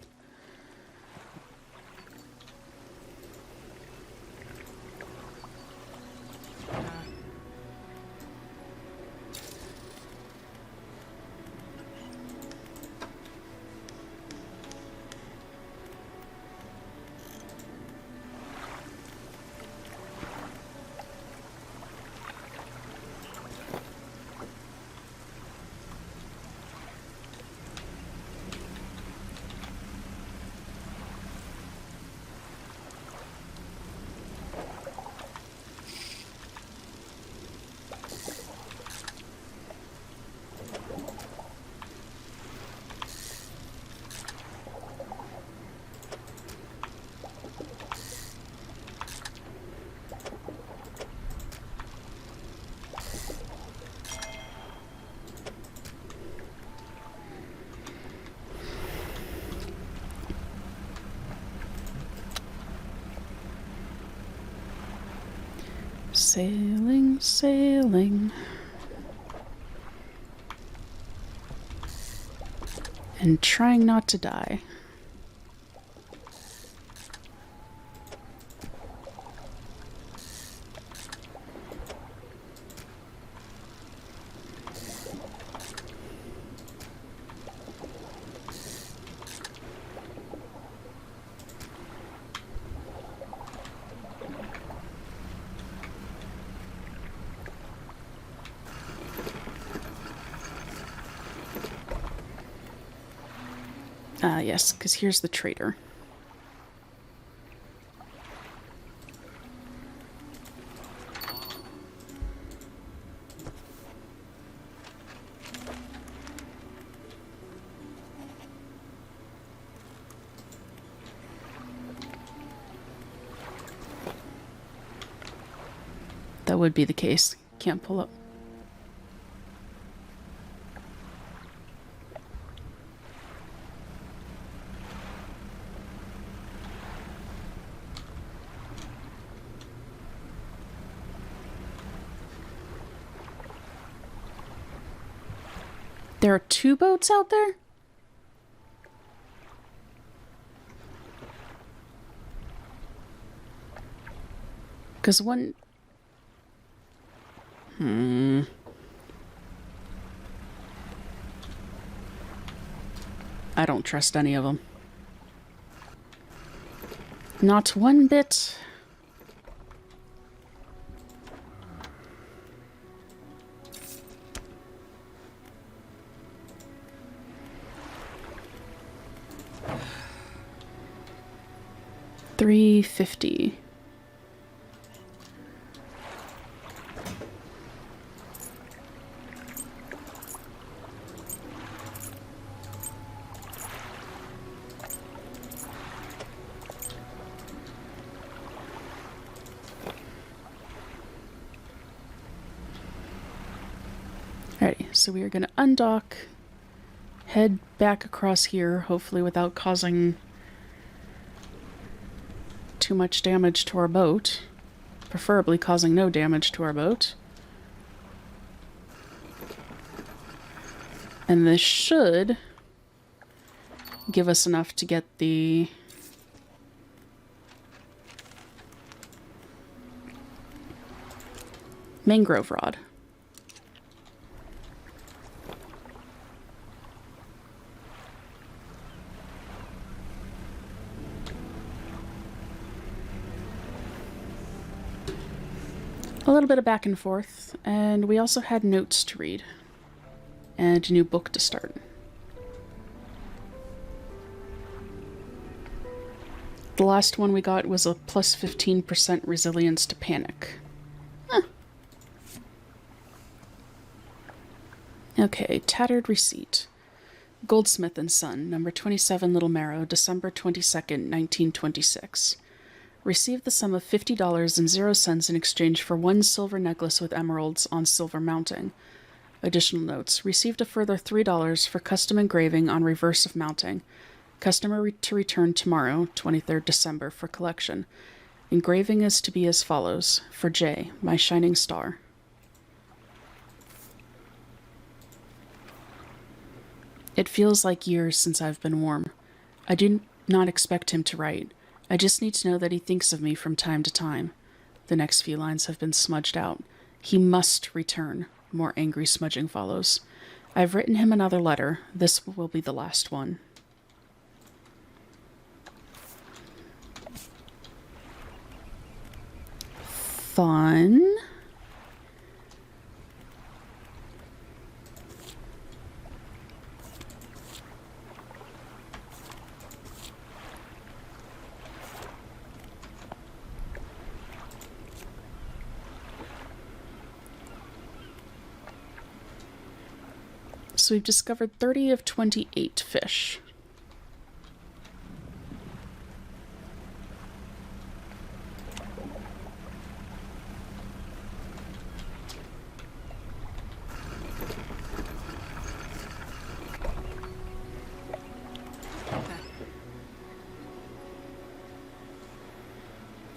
Sailing, sailing. And trying not to die. Yes, because here's the trader. That would be the case. Can't pull up. There are 2 boats out there? Because one... I don't trust any of them. Not one bit. $350. Alrighty, so we are going to undock, head back across here, hopefully without causing too much damage to our boat. Preferably causing no damage to our boat. And this should give us enough to get the mangrove rod. A little bit of back and forth, and we also had notes to read and a new book to start. The last one we got was a plus 15% resilience to panic. Huh. Okay, tattered receipt. Goldsmith and Son, number 27 Little Marrow, December 22nd, 1926. Received the sum of $50.00 in exchange for 1 silver necklace with emeralds on silver mounting. Additional notes. Received a further $3 for custom engraving on reverse of mounting. Customer to return tomorrow, 23rd December, for collection. Engraving is to be as follows. For J, my shining star. It feels like years since I've been warm. I do not expect him to write. I just need to know that he thinks of me from time to time. The next few lines have been smudged out. He must return. More angry smudging follows. I've written him another letter. This will be the last one. Fun. So we've discovered 30 of 28 fish.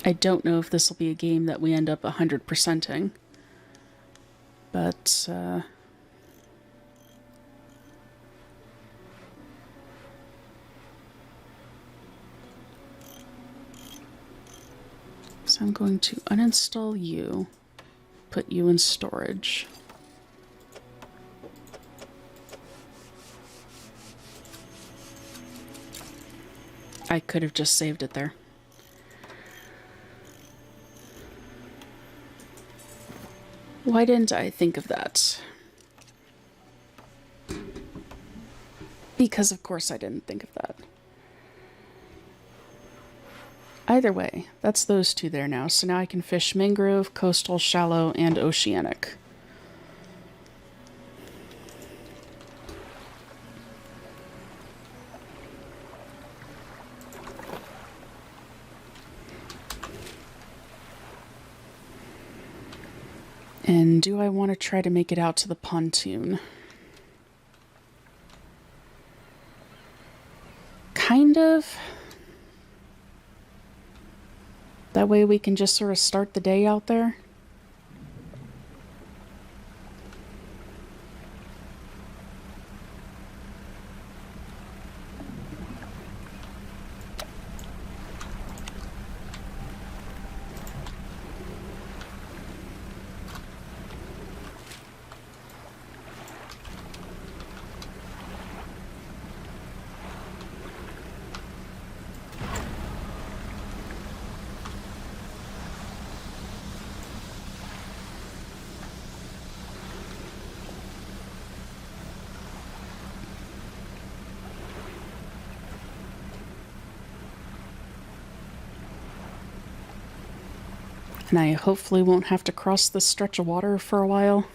I don't know if this will be a game that we end up 100%ing, but so I'm going to uninstall you, put you in storage. I could have just saved it there. Why didn't I think of that? Because of course I didn't think of that. Either way, that's those two there now. So now I can fish mangrove, coastal, shallow, and oceanic. And do I want to try to make it out to the pontoon? Kind of. That way we can just sort of start the day out there. And I hopefully won't have to cross this stretch of water for a while.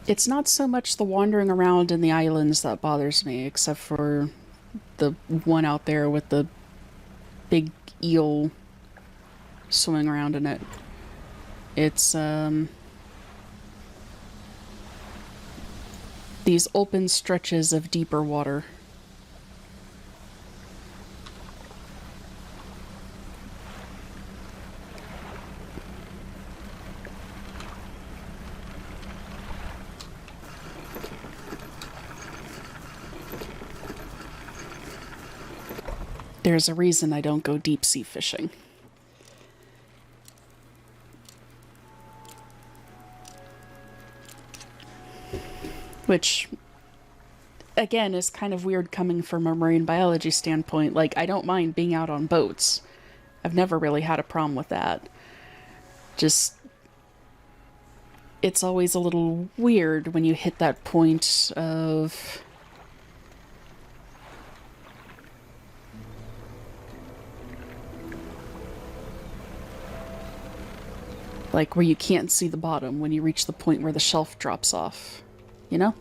It's not so much the wandering around in the islands that bothers me, except for the one out there with the big eel swimming around in it. It's, these open stretches of deeper water. There's a reason I don't go deep sea fishing. Which, again, is kind of weird coming from a marine biology standpoint. Like, I don't mind being out on boats. I've never really had a problem with that. Just, it's always a little weird when you hit that point of... like, where you can't see the bottom when you reach the point where the shelf drops off. You know?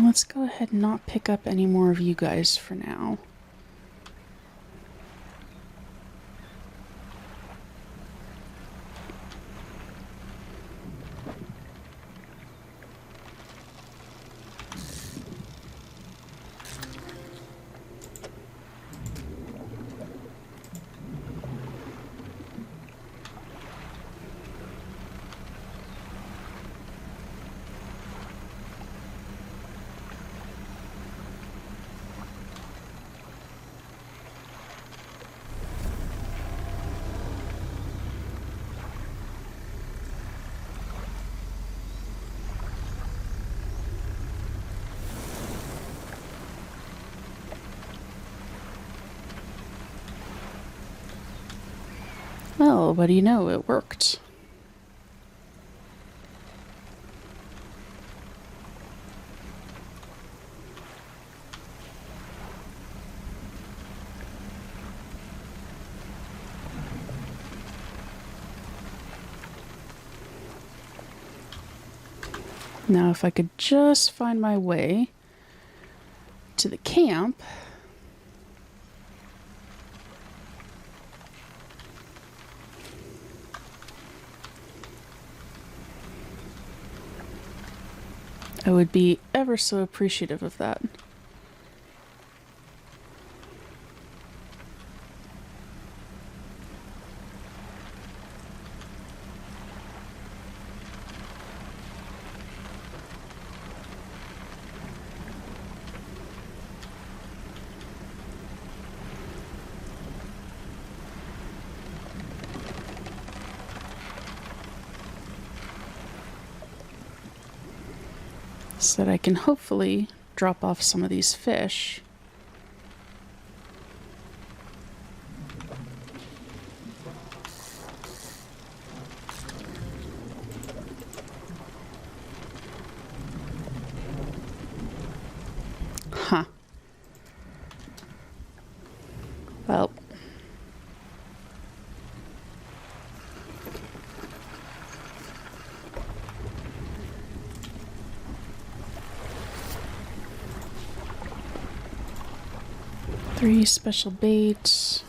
Let's go ahead and not pick up any more of you guys for now. Well, what do you know? It worked. Now, if I could just find my way to the camp. I would be ever so appreciative of that. So that I can hopefully drop off some of these fish. Huh. Well. Three special baits.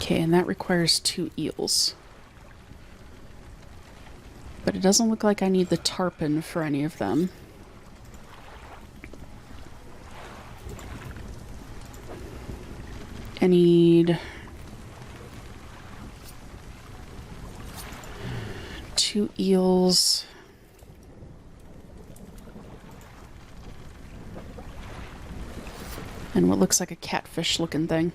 Okay, and that requires 2 eels. But it doesn't look like I need the tarpon for any of them. I need 2 eels. And what looks like a catfish looking thing.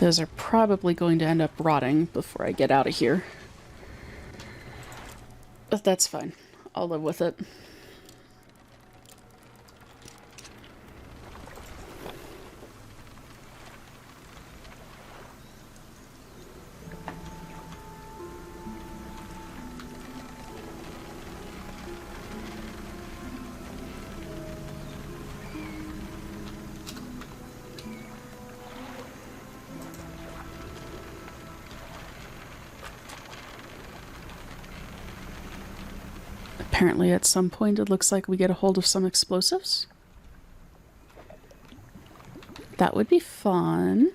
Those are probably going to end up rotting before I get out of here. But that's fine. I'll live with it. Apparently at some point it looks like we get a hold of some explosives. That would be fun.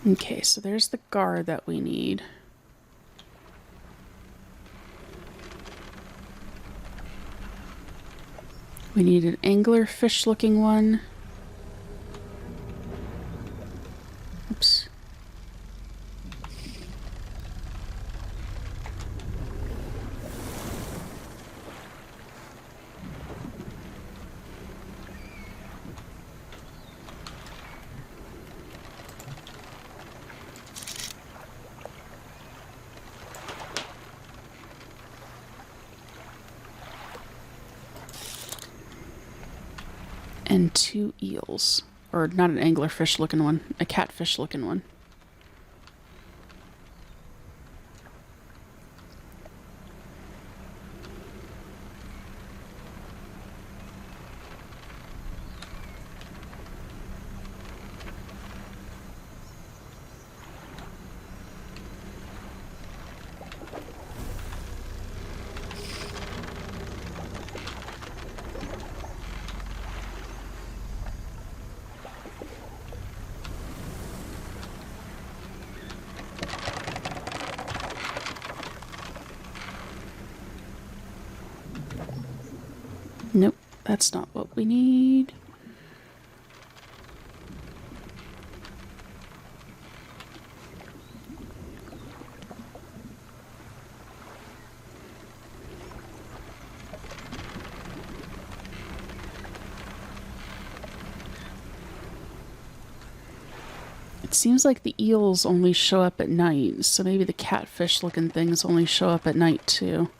Okay, so there's the gar that we need. We need an anglerfish looking one. Oops. And 2 eels. Or not an anglerfish looking one, a catfish looking one. That's not what we need. It seems like the eels only show up at night, so maybe the catfish-looking things only show up at night, too.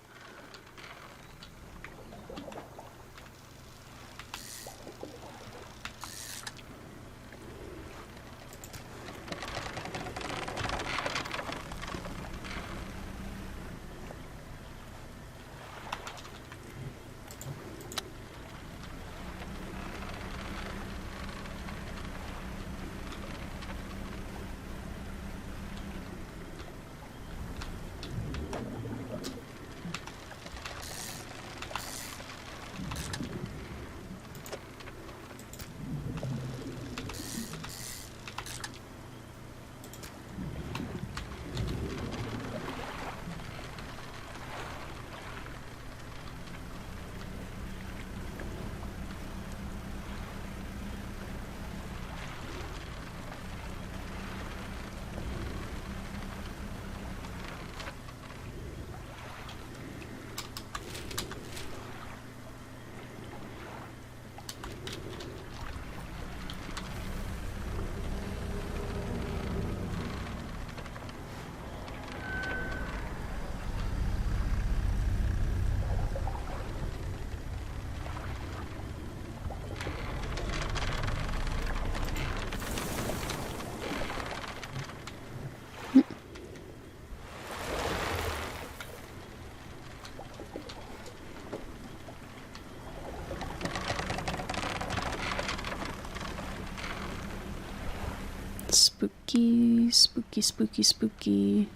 Spooky, spooky, spooky, spooky.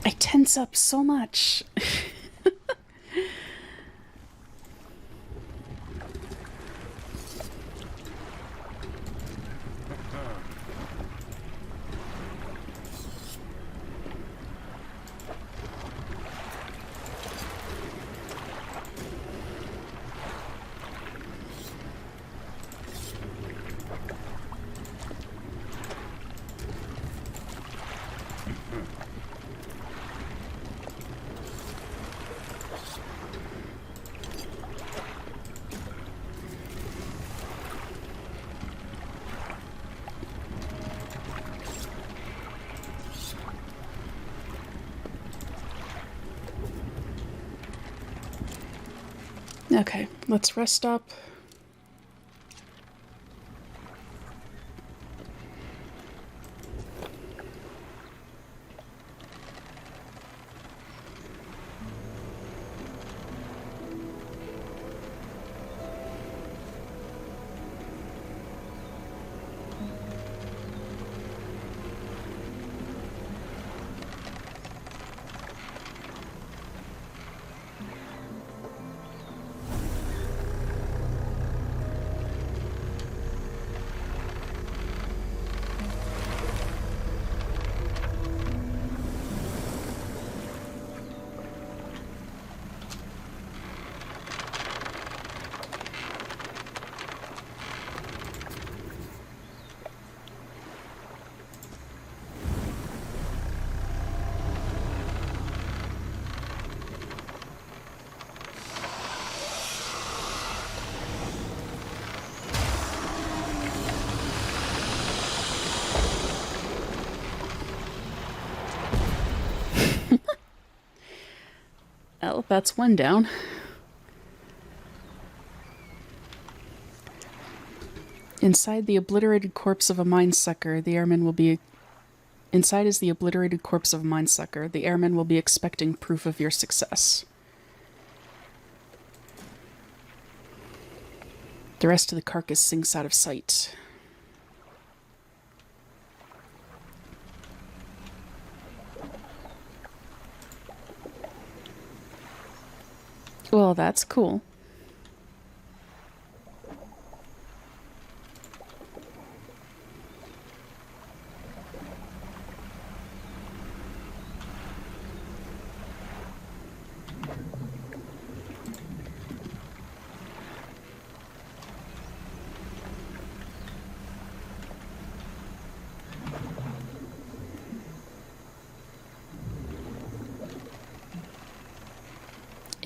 I tense up so much. Okay, let's rest up. Well, that's one down. Inside the obliterated corpse of a minesucker, the airman will be... Inside is the obliterated corpse of a minesucker. The airman will be expecting proof of your success. The rest of the carcass sinks out of sight. Well, that's cool.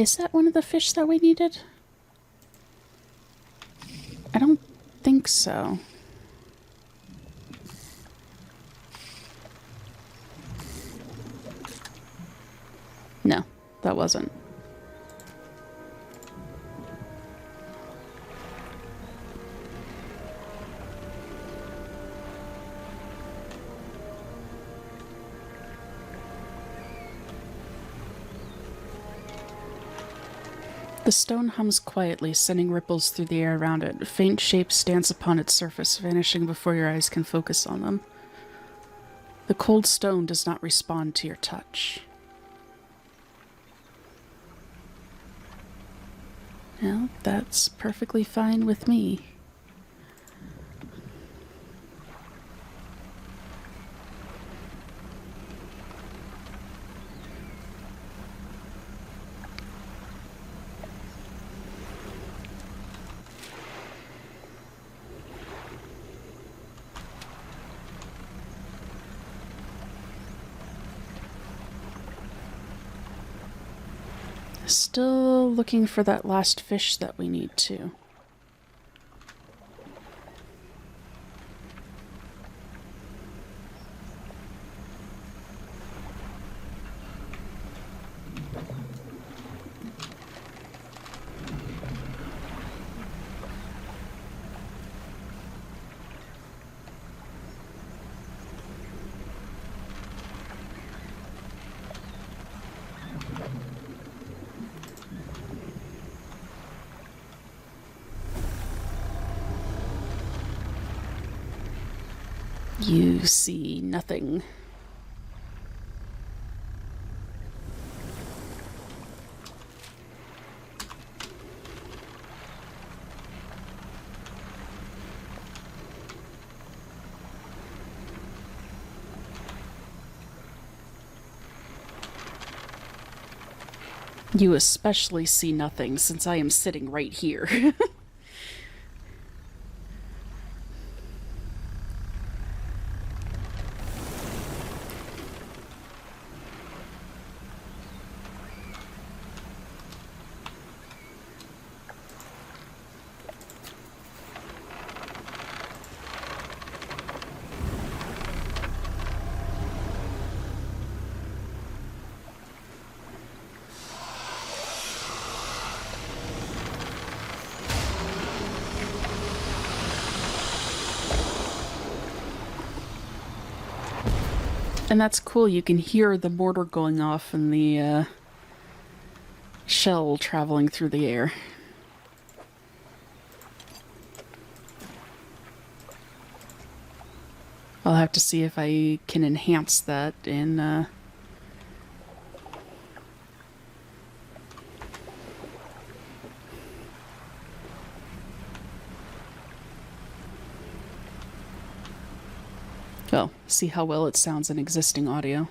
Is that one of the fish that we needed? I don't think so. No, that wasn't. The stone hums quietly, sending ripples through the air around it. Faint shapes dance upon its surface, vanishing before your eyes can focus on them. The cold stone does not respond to your touch. Well, that's perfectly fine with me. Still looking for that last fish that we need to. You see nothing. You especially see nothing since I am sitting right here. And that's cool, you can hear the mortar going off and the shell traveling through the air. I'll have to see if I can enhance that in well, see how well it sounds in existing audio.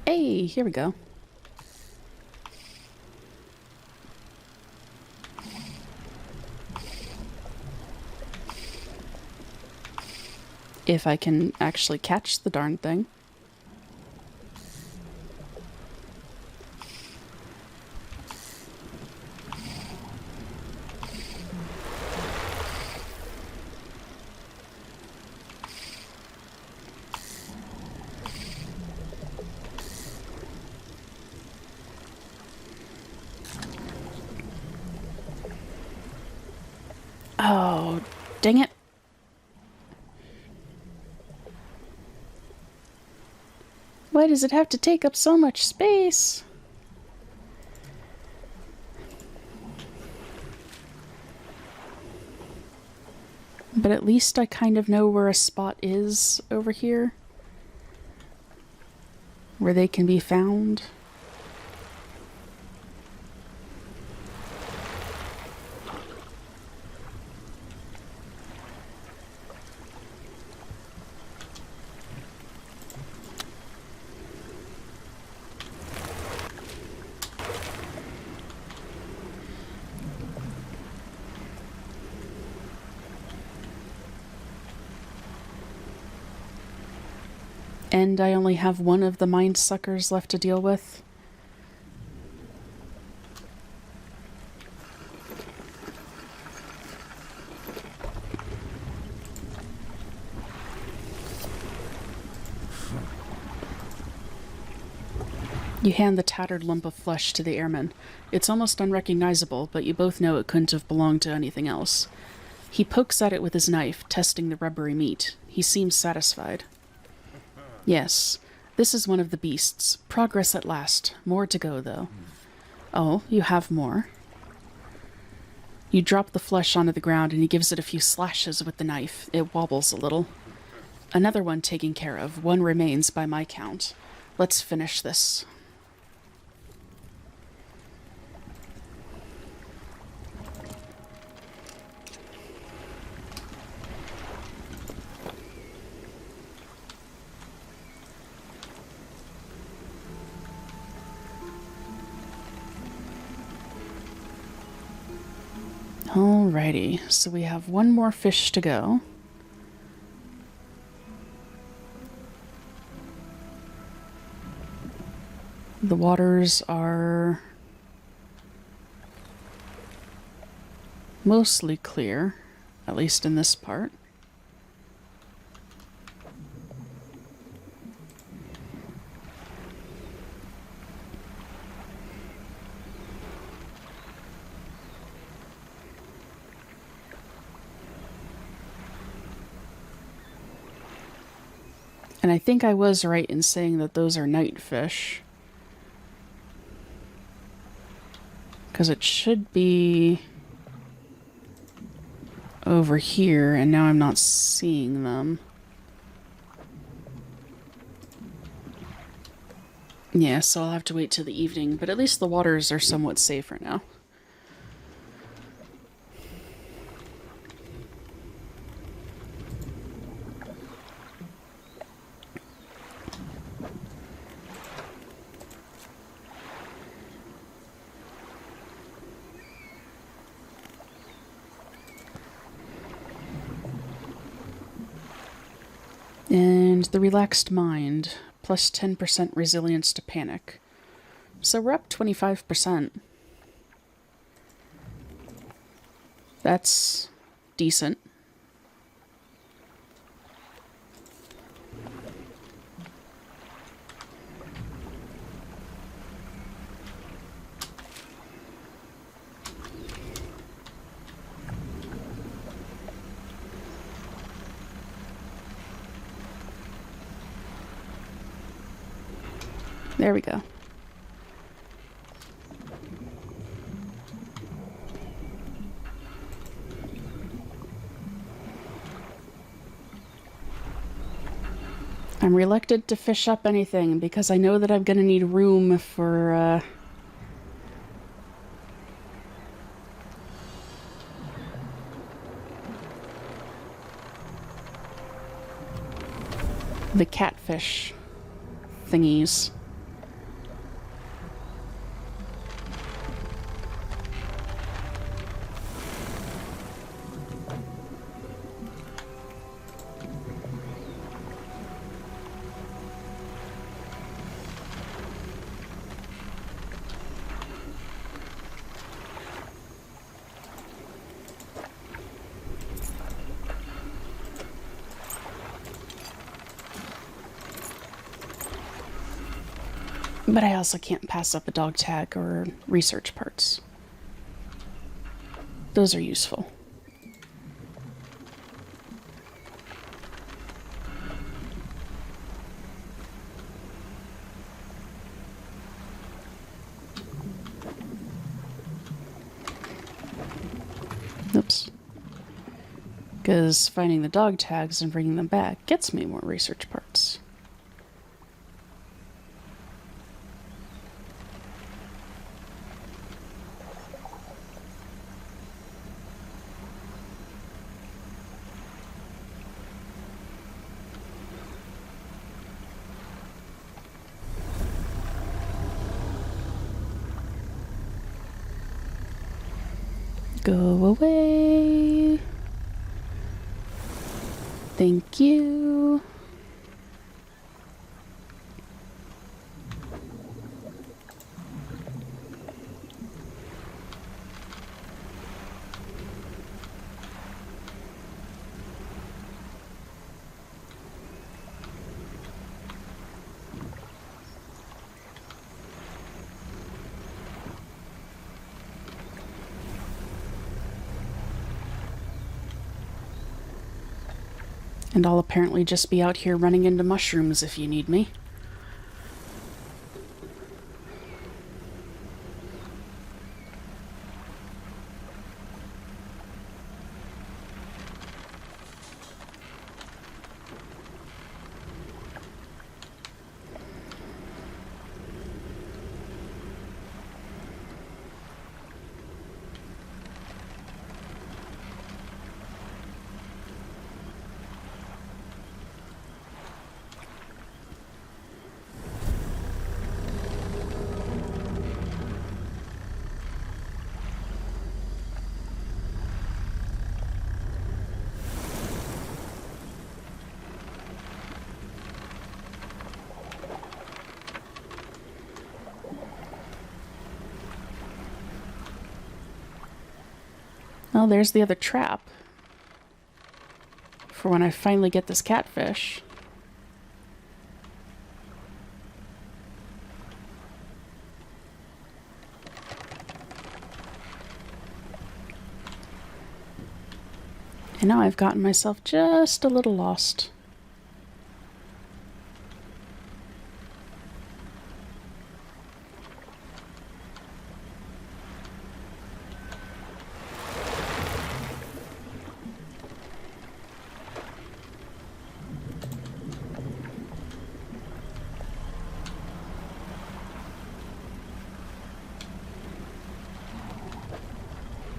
Hey, here we go. If I can actually catch the darn thing. Oh, dang it. Why does it have to take up so much space? But at least I kind of know where a spot is over here. Where they can be found. And I only have one of the mind suckers left to deal with. You hand the tattered lump of flesh to the airman. It's almost unrecognizable, but you both know it couldn't have belonged to anything else. He pokes at it with his knife, testing the rubbery meat. He seems satisfied. Yes, this is one of the beasts. Progress at last. More to go, though. Oh, you have more? You drop the flesh onto the ground and he gives it a few slashes with the knife. It wobbles a little. Another one taken care of. One remains by my count. Let's finish this. Alrighty, so we have one more fish to go. The waters are mostly clear, at least in this part. And I think I was right in saying that those are night fish. Because it should be over here, and now I'm not seeing them. Yeah, so I'll have to wait till the evening, but at least the waters are somewhat safer now. And the relaxed mind, plus 10% resilience to panic. So we're up 25%. That's decent. There we go. I'm reluctant to fish up anything because I know that I'm going to need room for, the catfish thingies. But I also can't pass up a dog tag or research parts. Those are useful. Oops. Because finding the dog tags and bringing them back gets me more research parts. Go away. Thank you. And I'll apparently just be out here running into mushrooms if you need me. Well, there's the other trap. For when I finally get this catfish. And now I've gotten myself just a little lost.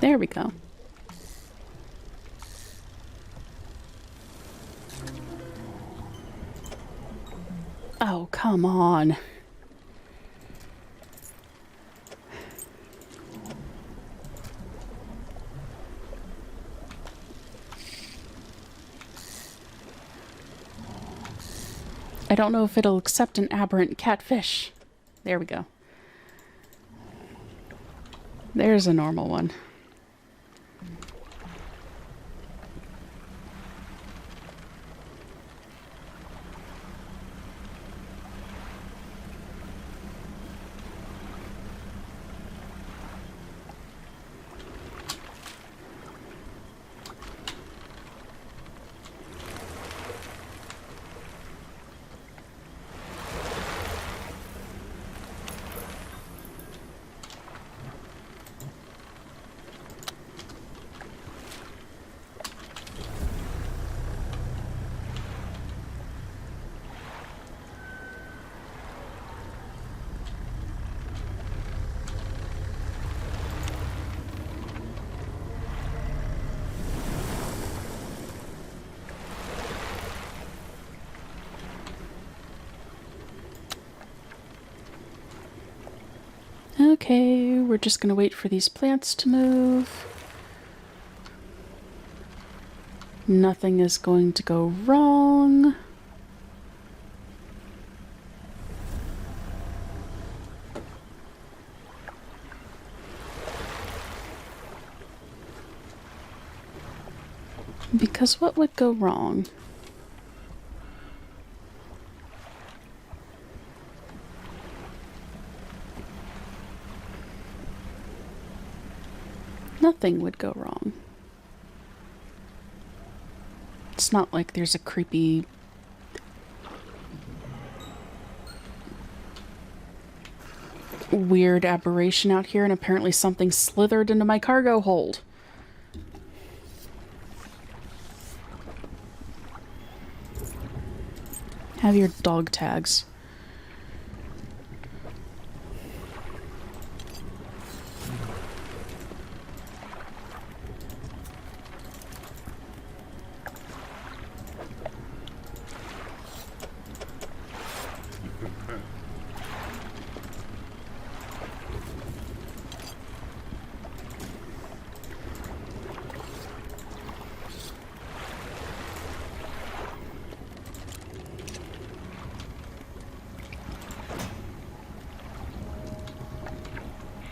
There we go. Oh, come on. I don't know if it'll accept an aberrant catfish. There we go. There's a normal one. Okay, we're just gonna wait for these plants to move. Nothing is going to go wrong. Because what would go wrong? Nothing would go wrong. It's not like there's a creepy weird aberration out here and apparently something slithered into my cargo hold. Have your dog tags.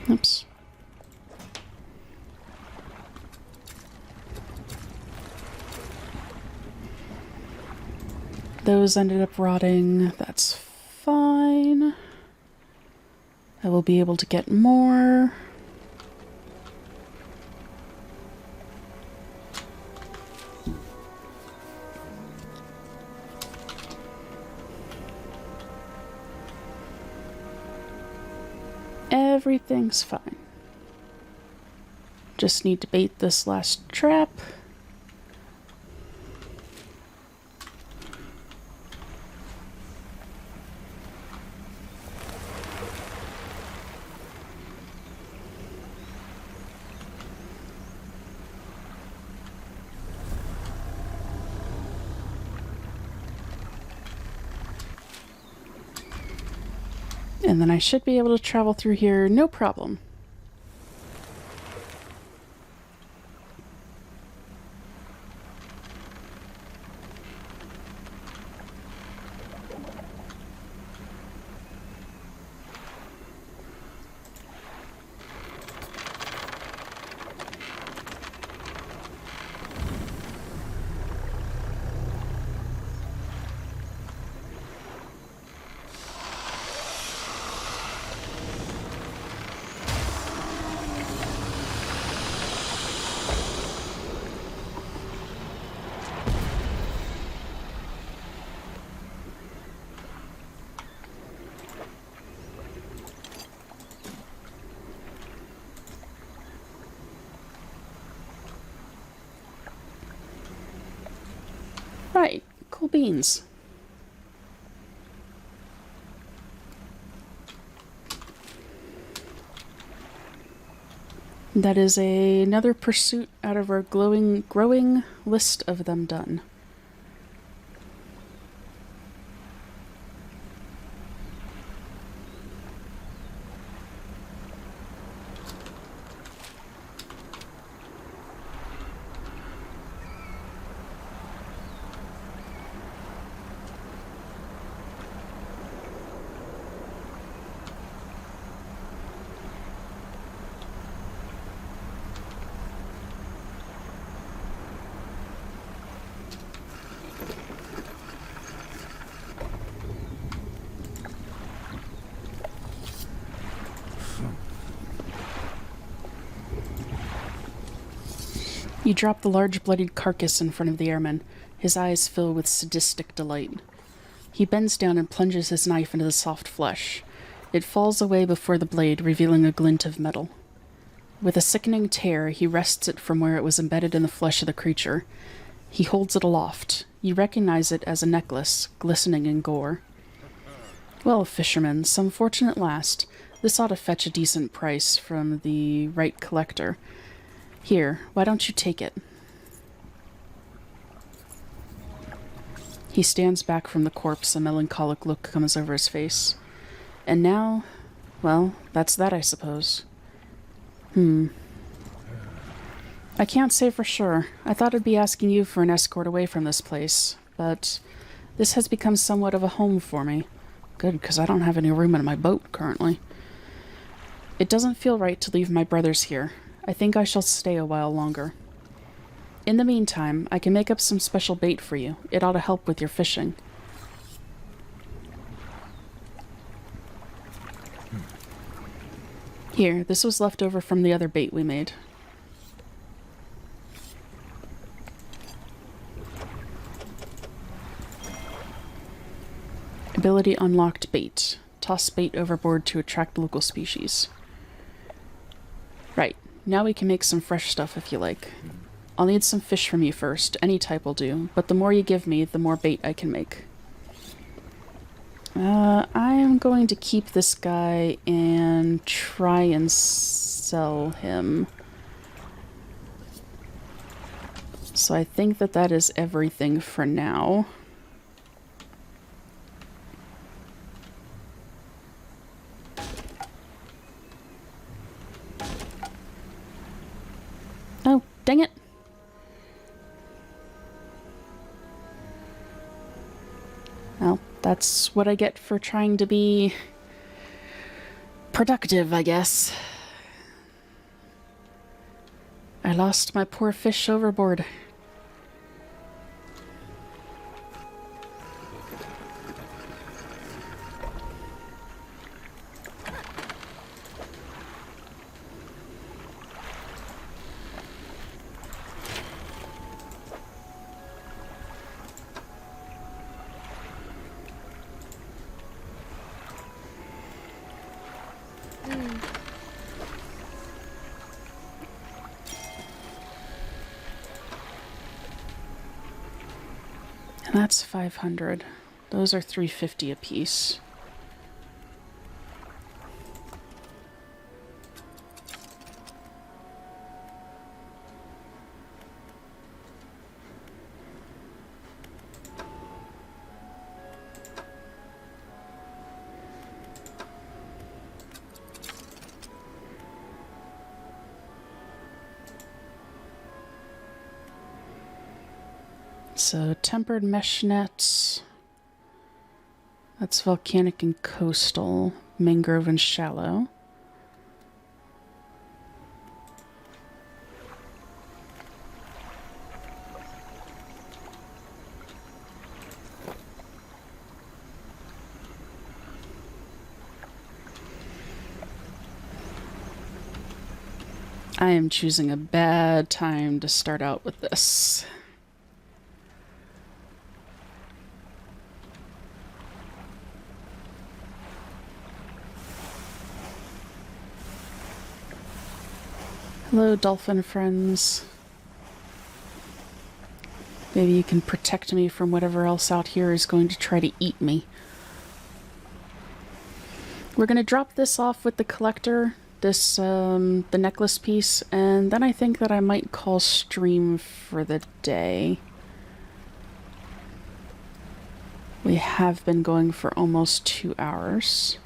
Oops. Those ended up rotting. That's fine. I will be able to get more. Everything's fine. Just need to bait this last trap. And then I should be able to travel through here no problem. Right, cool beans. That is another pursuit out of our growing list of them done. You drop the large bloodied carcass in front of the airman. His eyes fill with sadistic delight. He bends down and plunges his knife into the soft flesh. It falls away before the blade, revealing a glint of metal. With a sickening tear, he wrests it from where it was embedded in the flesh of the creature. He holds it aloft. You recognize it as a necklace, glistening in gore. Well, fisherman, some fortune at last. This ought to fetch a decent price from the right collector. Here, why don't you take it? He stands back from the corpse, a melancholic look comes over his face. And now, well, that's that, I suppose. I can't say for sure. I thought I'd be asking you for an escort away from this place, but this has become somewhat of a home for me. Good, because I don't have any room in my boat currently. It doesn't feel right to leave my brothers here. I think I shall stay a while longer. In the meantime, I can make up some special bait for you. It ought to help with your fishing. Here, this was left over from the other bait we made. Ability unlocked bait. Toss bait overboard to attract local species. Right. Now we can make some fresh stuff if you like. I'll need some fish from you first. Any type will do. But the more you give me, the more bait I can make. I am going to keep this guy and try and sell him. So I think that that is everything for now. Oh, dang it. Well, that's what I get for trying to be productive, I guess. I lost my poor fish overboard. That's 500. Those are 350 apiece. So, tempered mesh nets. That's volcanic and coastal, mangrove and shallow. I am choosing a bad time to start out with this. Hello, dolphin friends. Maybe you can protect me from whatever else out here is going to try to eat me. We're going to drop this off with the collector, the necklace piece, and then I think that I might call stream for the day. We have been going for almost 2 hours.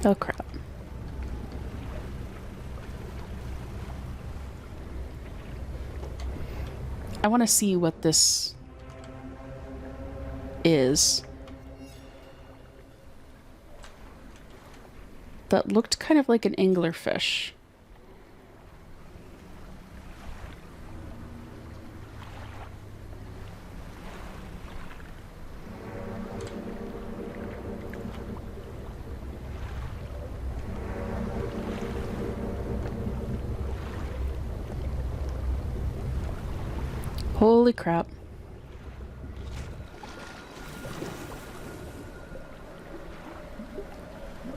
Oh crap. I want to see what this is. That looked kind of like an anglerfish. Holy crap.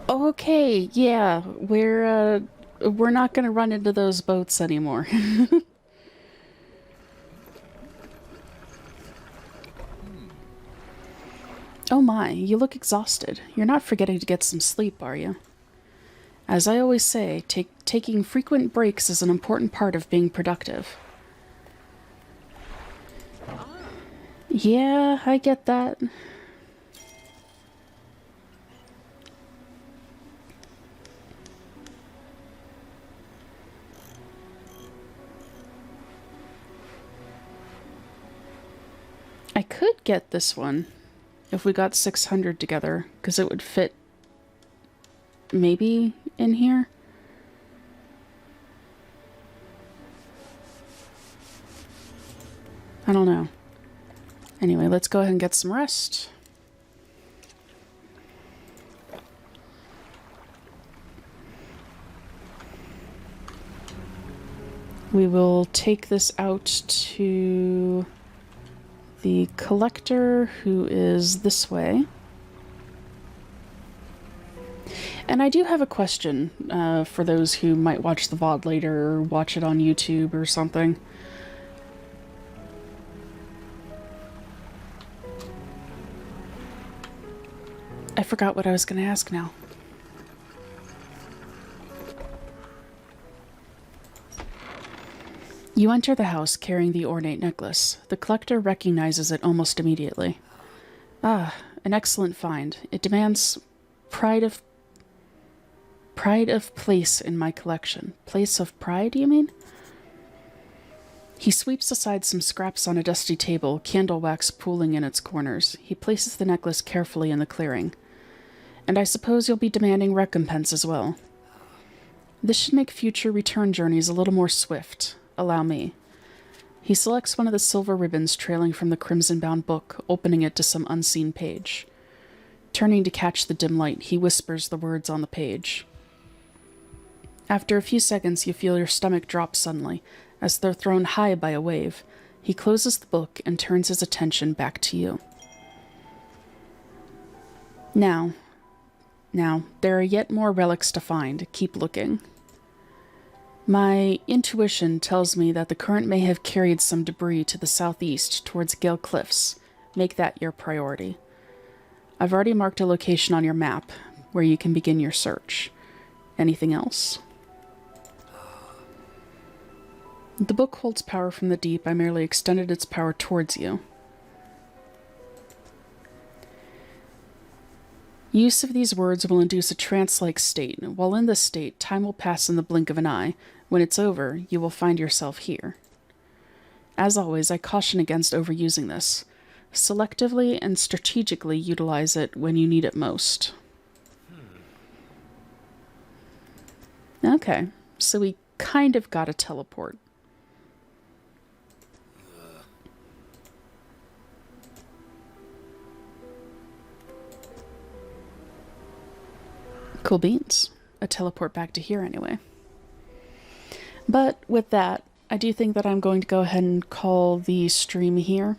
Okay, yeah, we're not gonna run into those boats anymore. Oh my, you look exhausted. You're not forgetting to get some sleep, are you? As I always say, taking frequent breaks is an important part of being productive. Yeah, I get that. I could get this one if we got 600 together, because it would fit maybe in here. I don't know. Anyway, let's go ahead and get some rest. We will take this out to the collector, who is this way. And I do have a question for those who might watch the VOD later or watch it on YouTube or something. I forgot what I was going to ask now. You enter the house carrying the ornate necklace. The collector recognizes it almost immediately. Ah, an excellent find. It demands pride of place in my collection. Place of pride, you mean? He sweeps aside some scraps on a dusty table, candle wax pooling in its corners. He places the necklace carefully in the clearing. And I suppose you'll be demanding recompense as well. This should make future return journeys a little more swift. Allow me. He selects one of the silver ribbons trailing from the crimson-bound book, opening it to some unseen page. Turning to catch the dim light, he whispers the words on the page. After a few seconds, you feel your stomach drop suddenly, as though thrown high by a wave. He closes the book and turns his attention back to you. Now, there are yet more relics to find. Keep looking. My intuition tells me that the current may have carried some debris to the southeast towards Gale Cliffs. Make that your priority. I've already marked a location on your map where you can begin your search. Anything else? The book holds power from the deep. I merely extended its power towards you. Use of these words will induce a trance-like state. While in this state, time will pass in the blink of an eye. When it's over, you will find yourself here. As always, I caution against overusing this. Selectively and strategically utilize it when you need it most. Okay, so we kind of got a teleport. Cool beans. A teleport back to here anyway. But with that, I do think that I'm going to go ahead and call the stream here.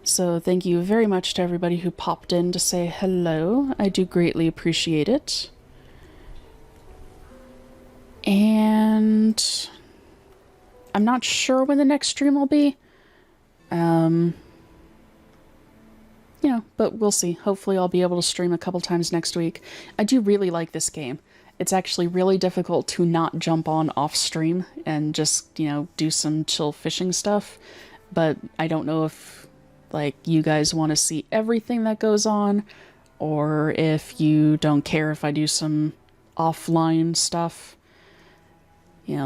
So thank you very much to everybody who popped in to say hello. I do greatly appreciate it. And I'm not sure when the next stream will be. But we'll see. Hopefully I'll be able to stream a couple times next week. I do really like this game. It's actually really difficult to not jump on off stream and just, do some chill fishing stuff. But I don't know if, you guys want to see everything that goes on, or if you don't care if I do some offline stuff.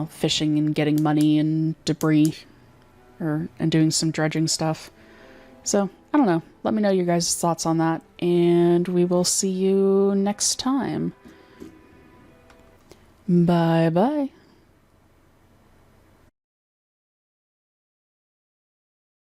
Fishing and getting money and debris, and doing some dredging stuff. So, I don't know. Let me know your guys' thoughts on that, and we will see you next time. Bye-bye.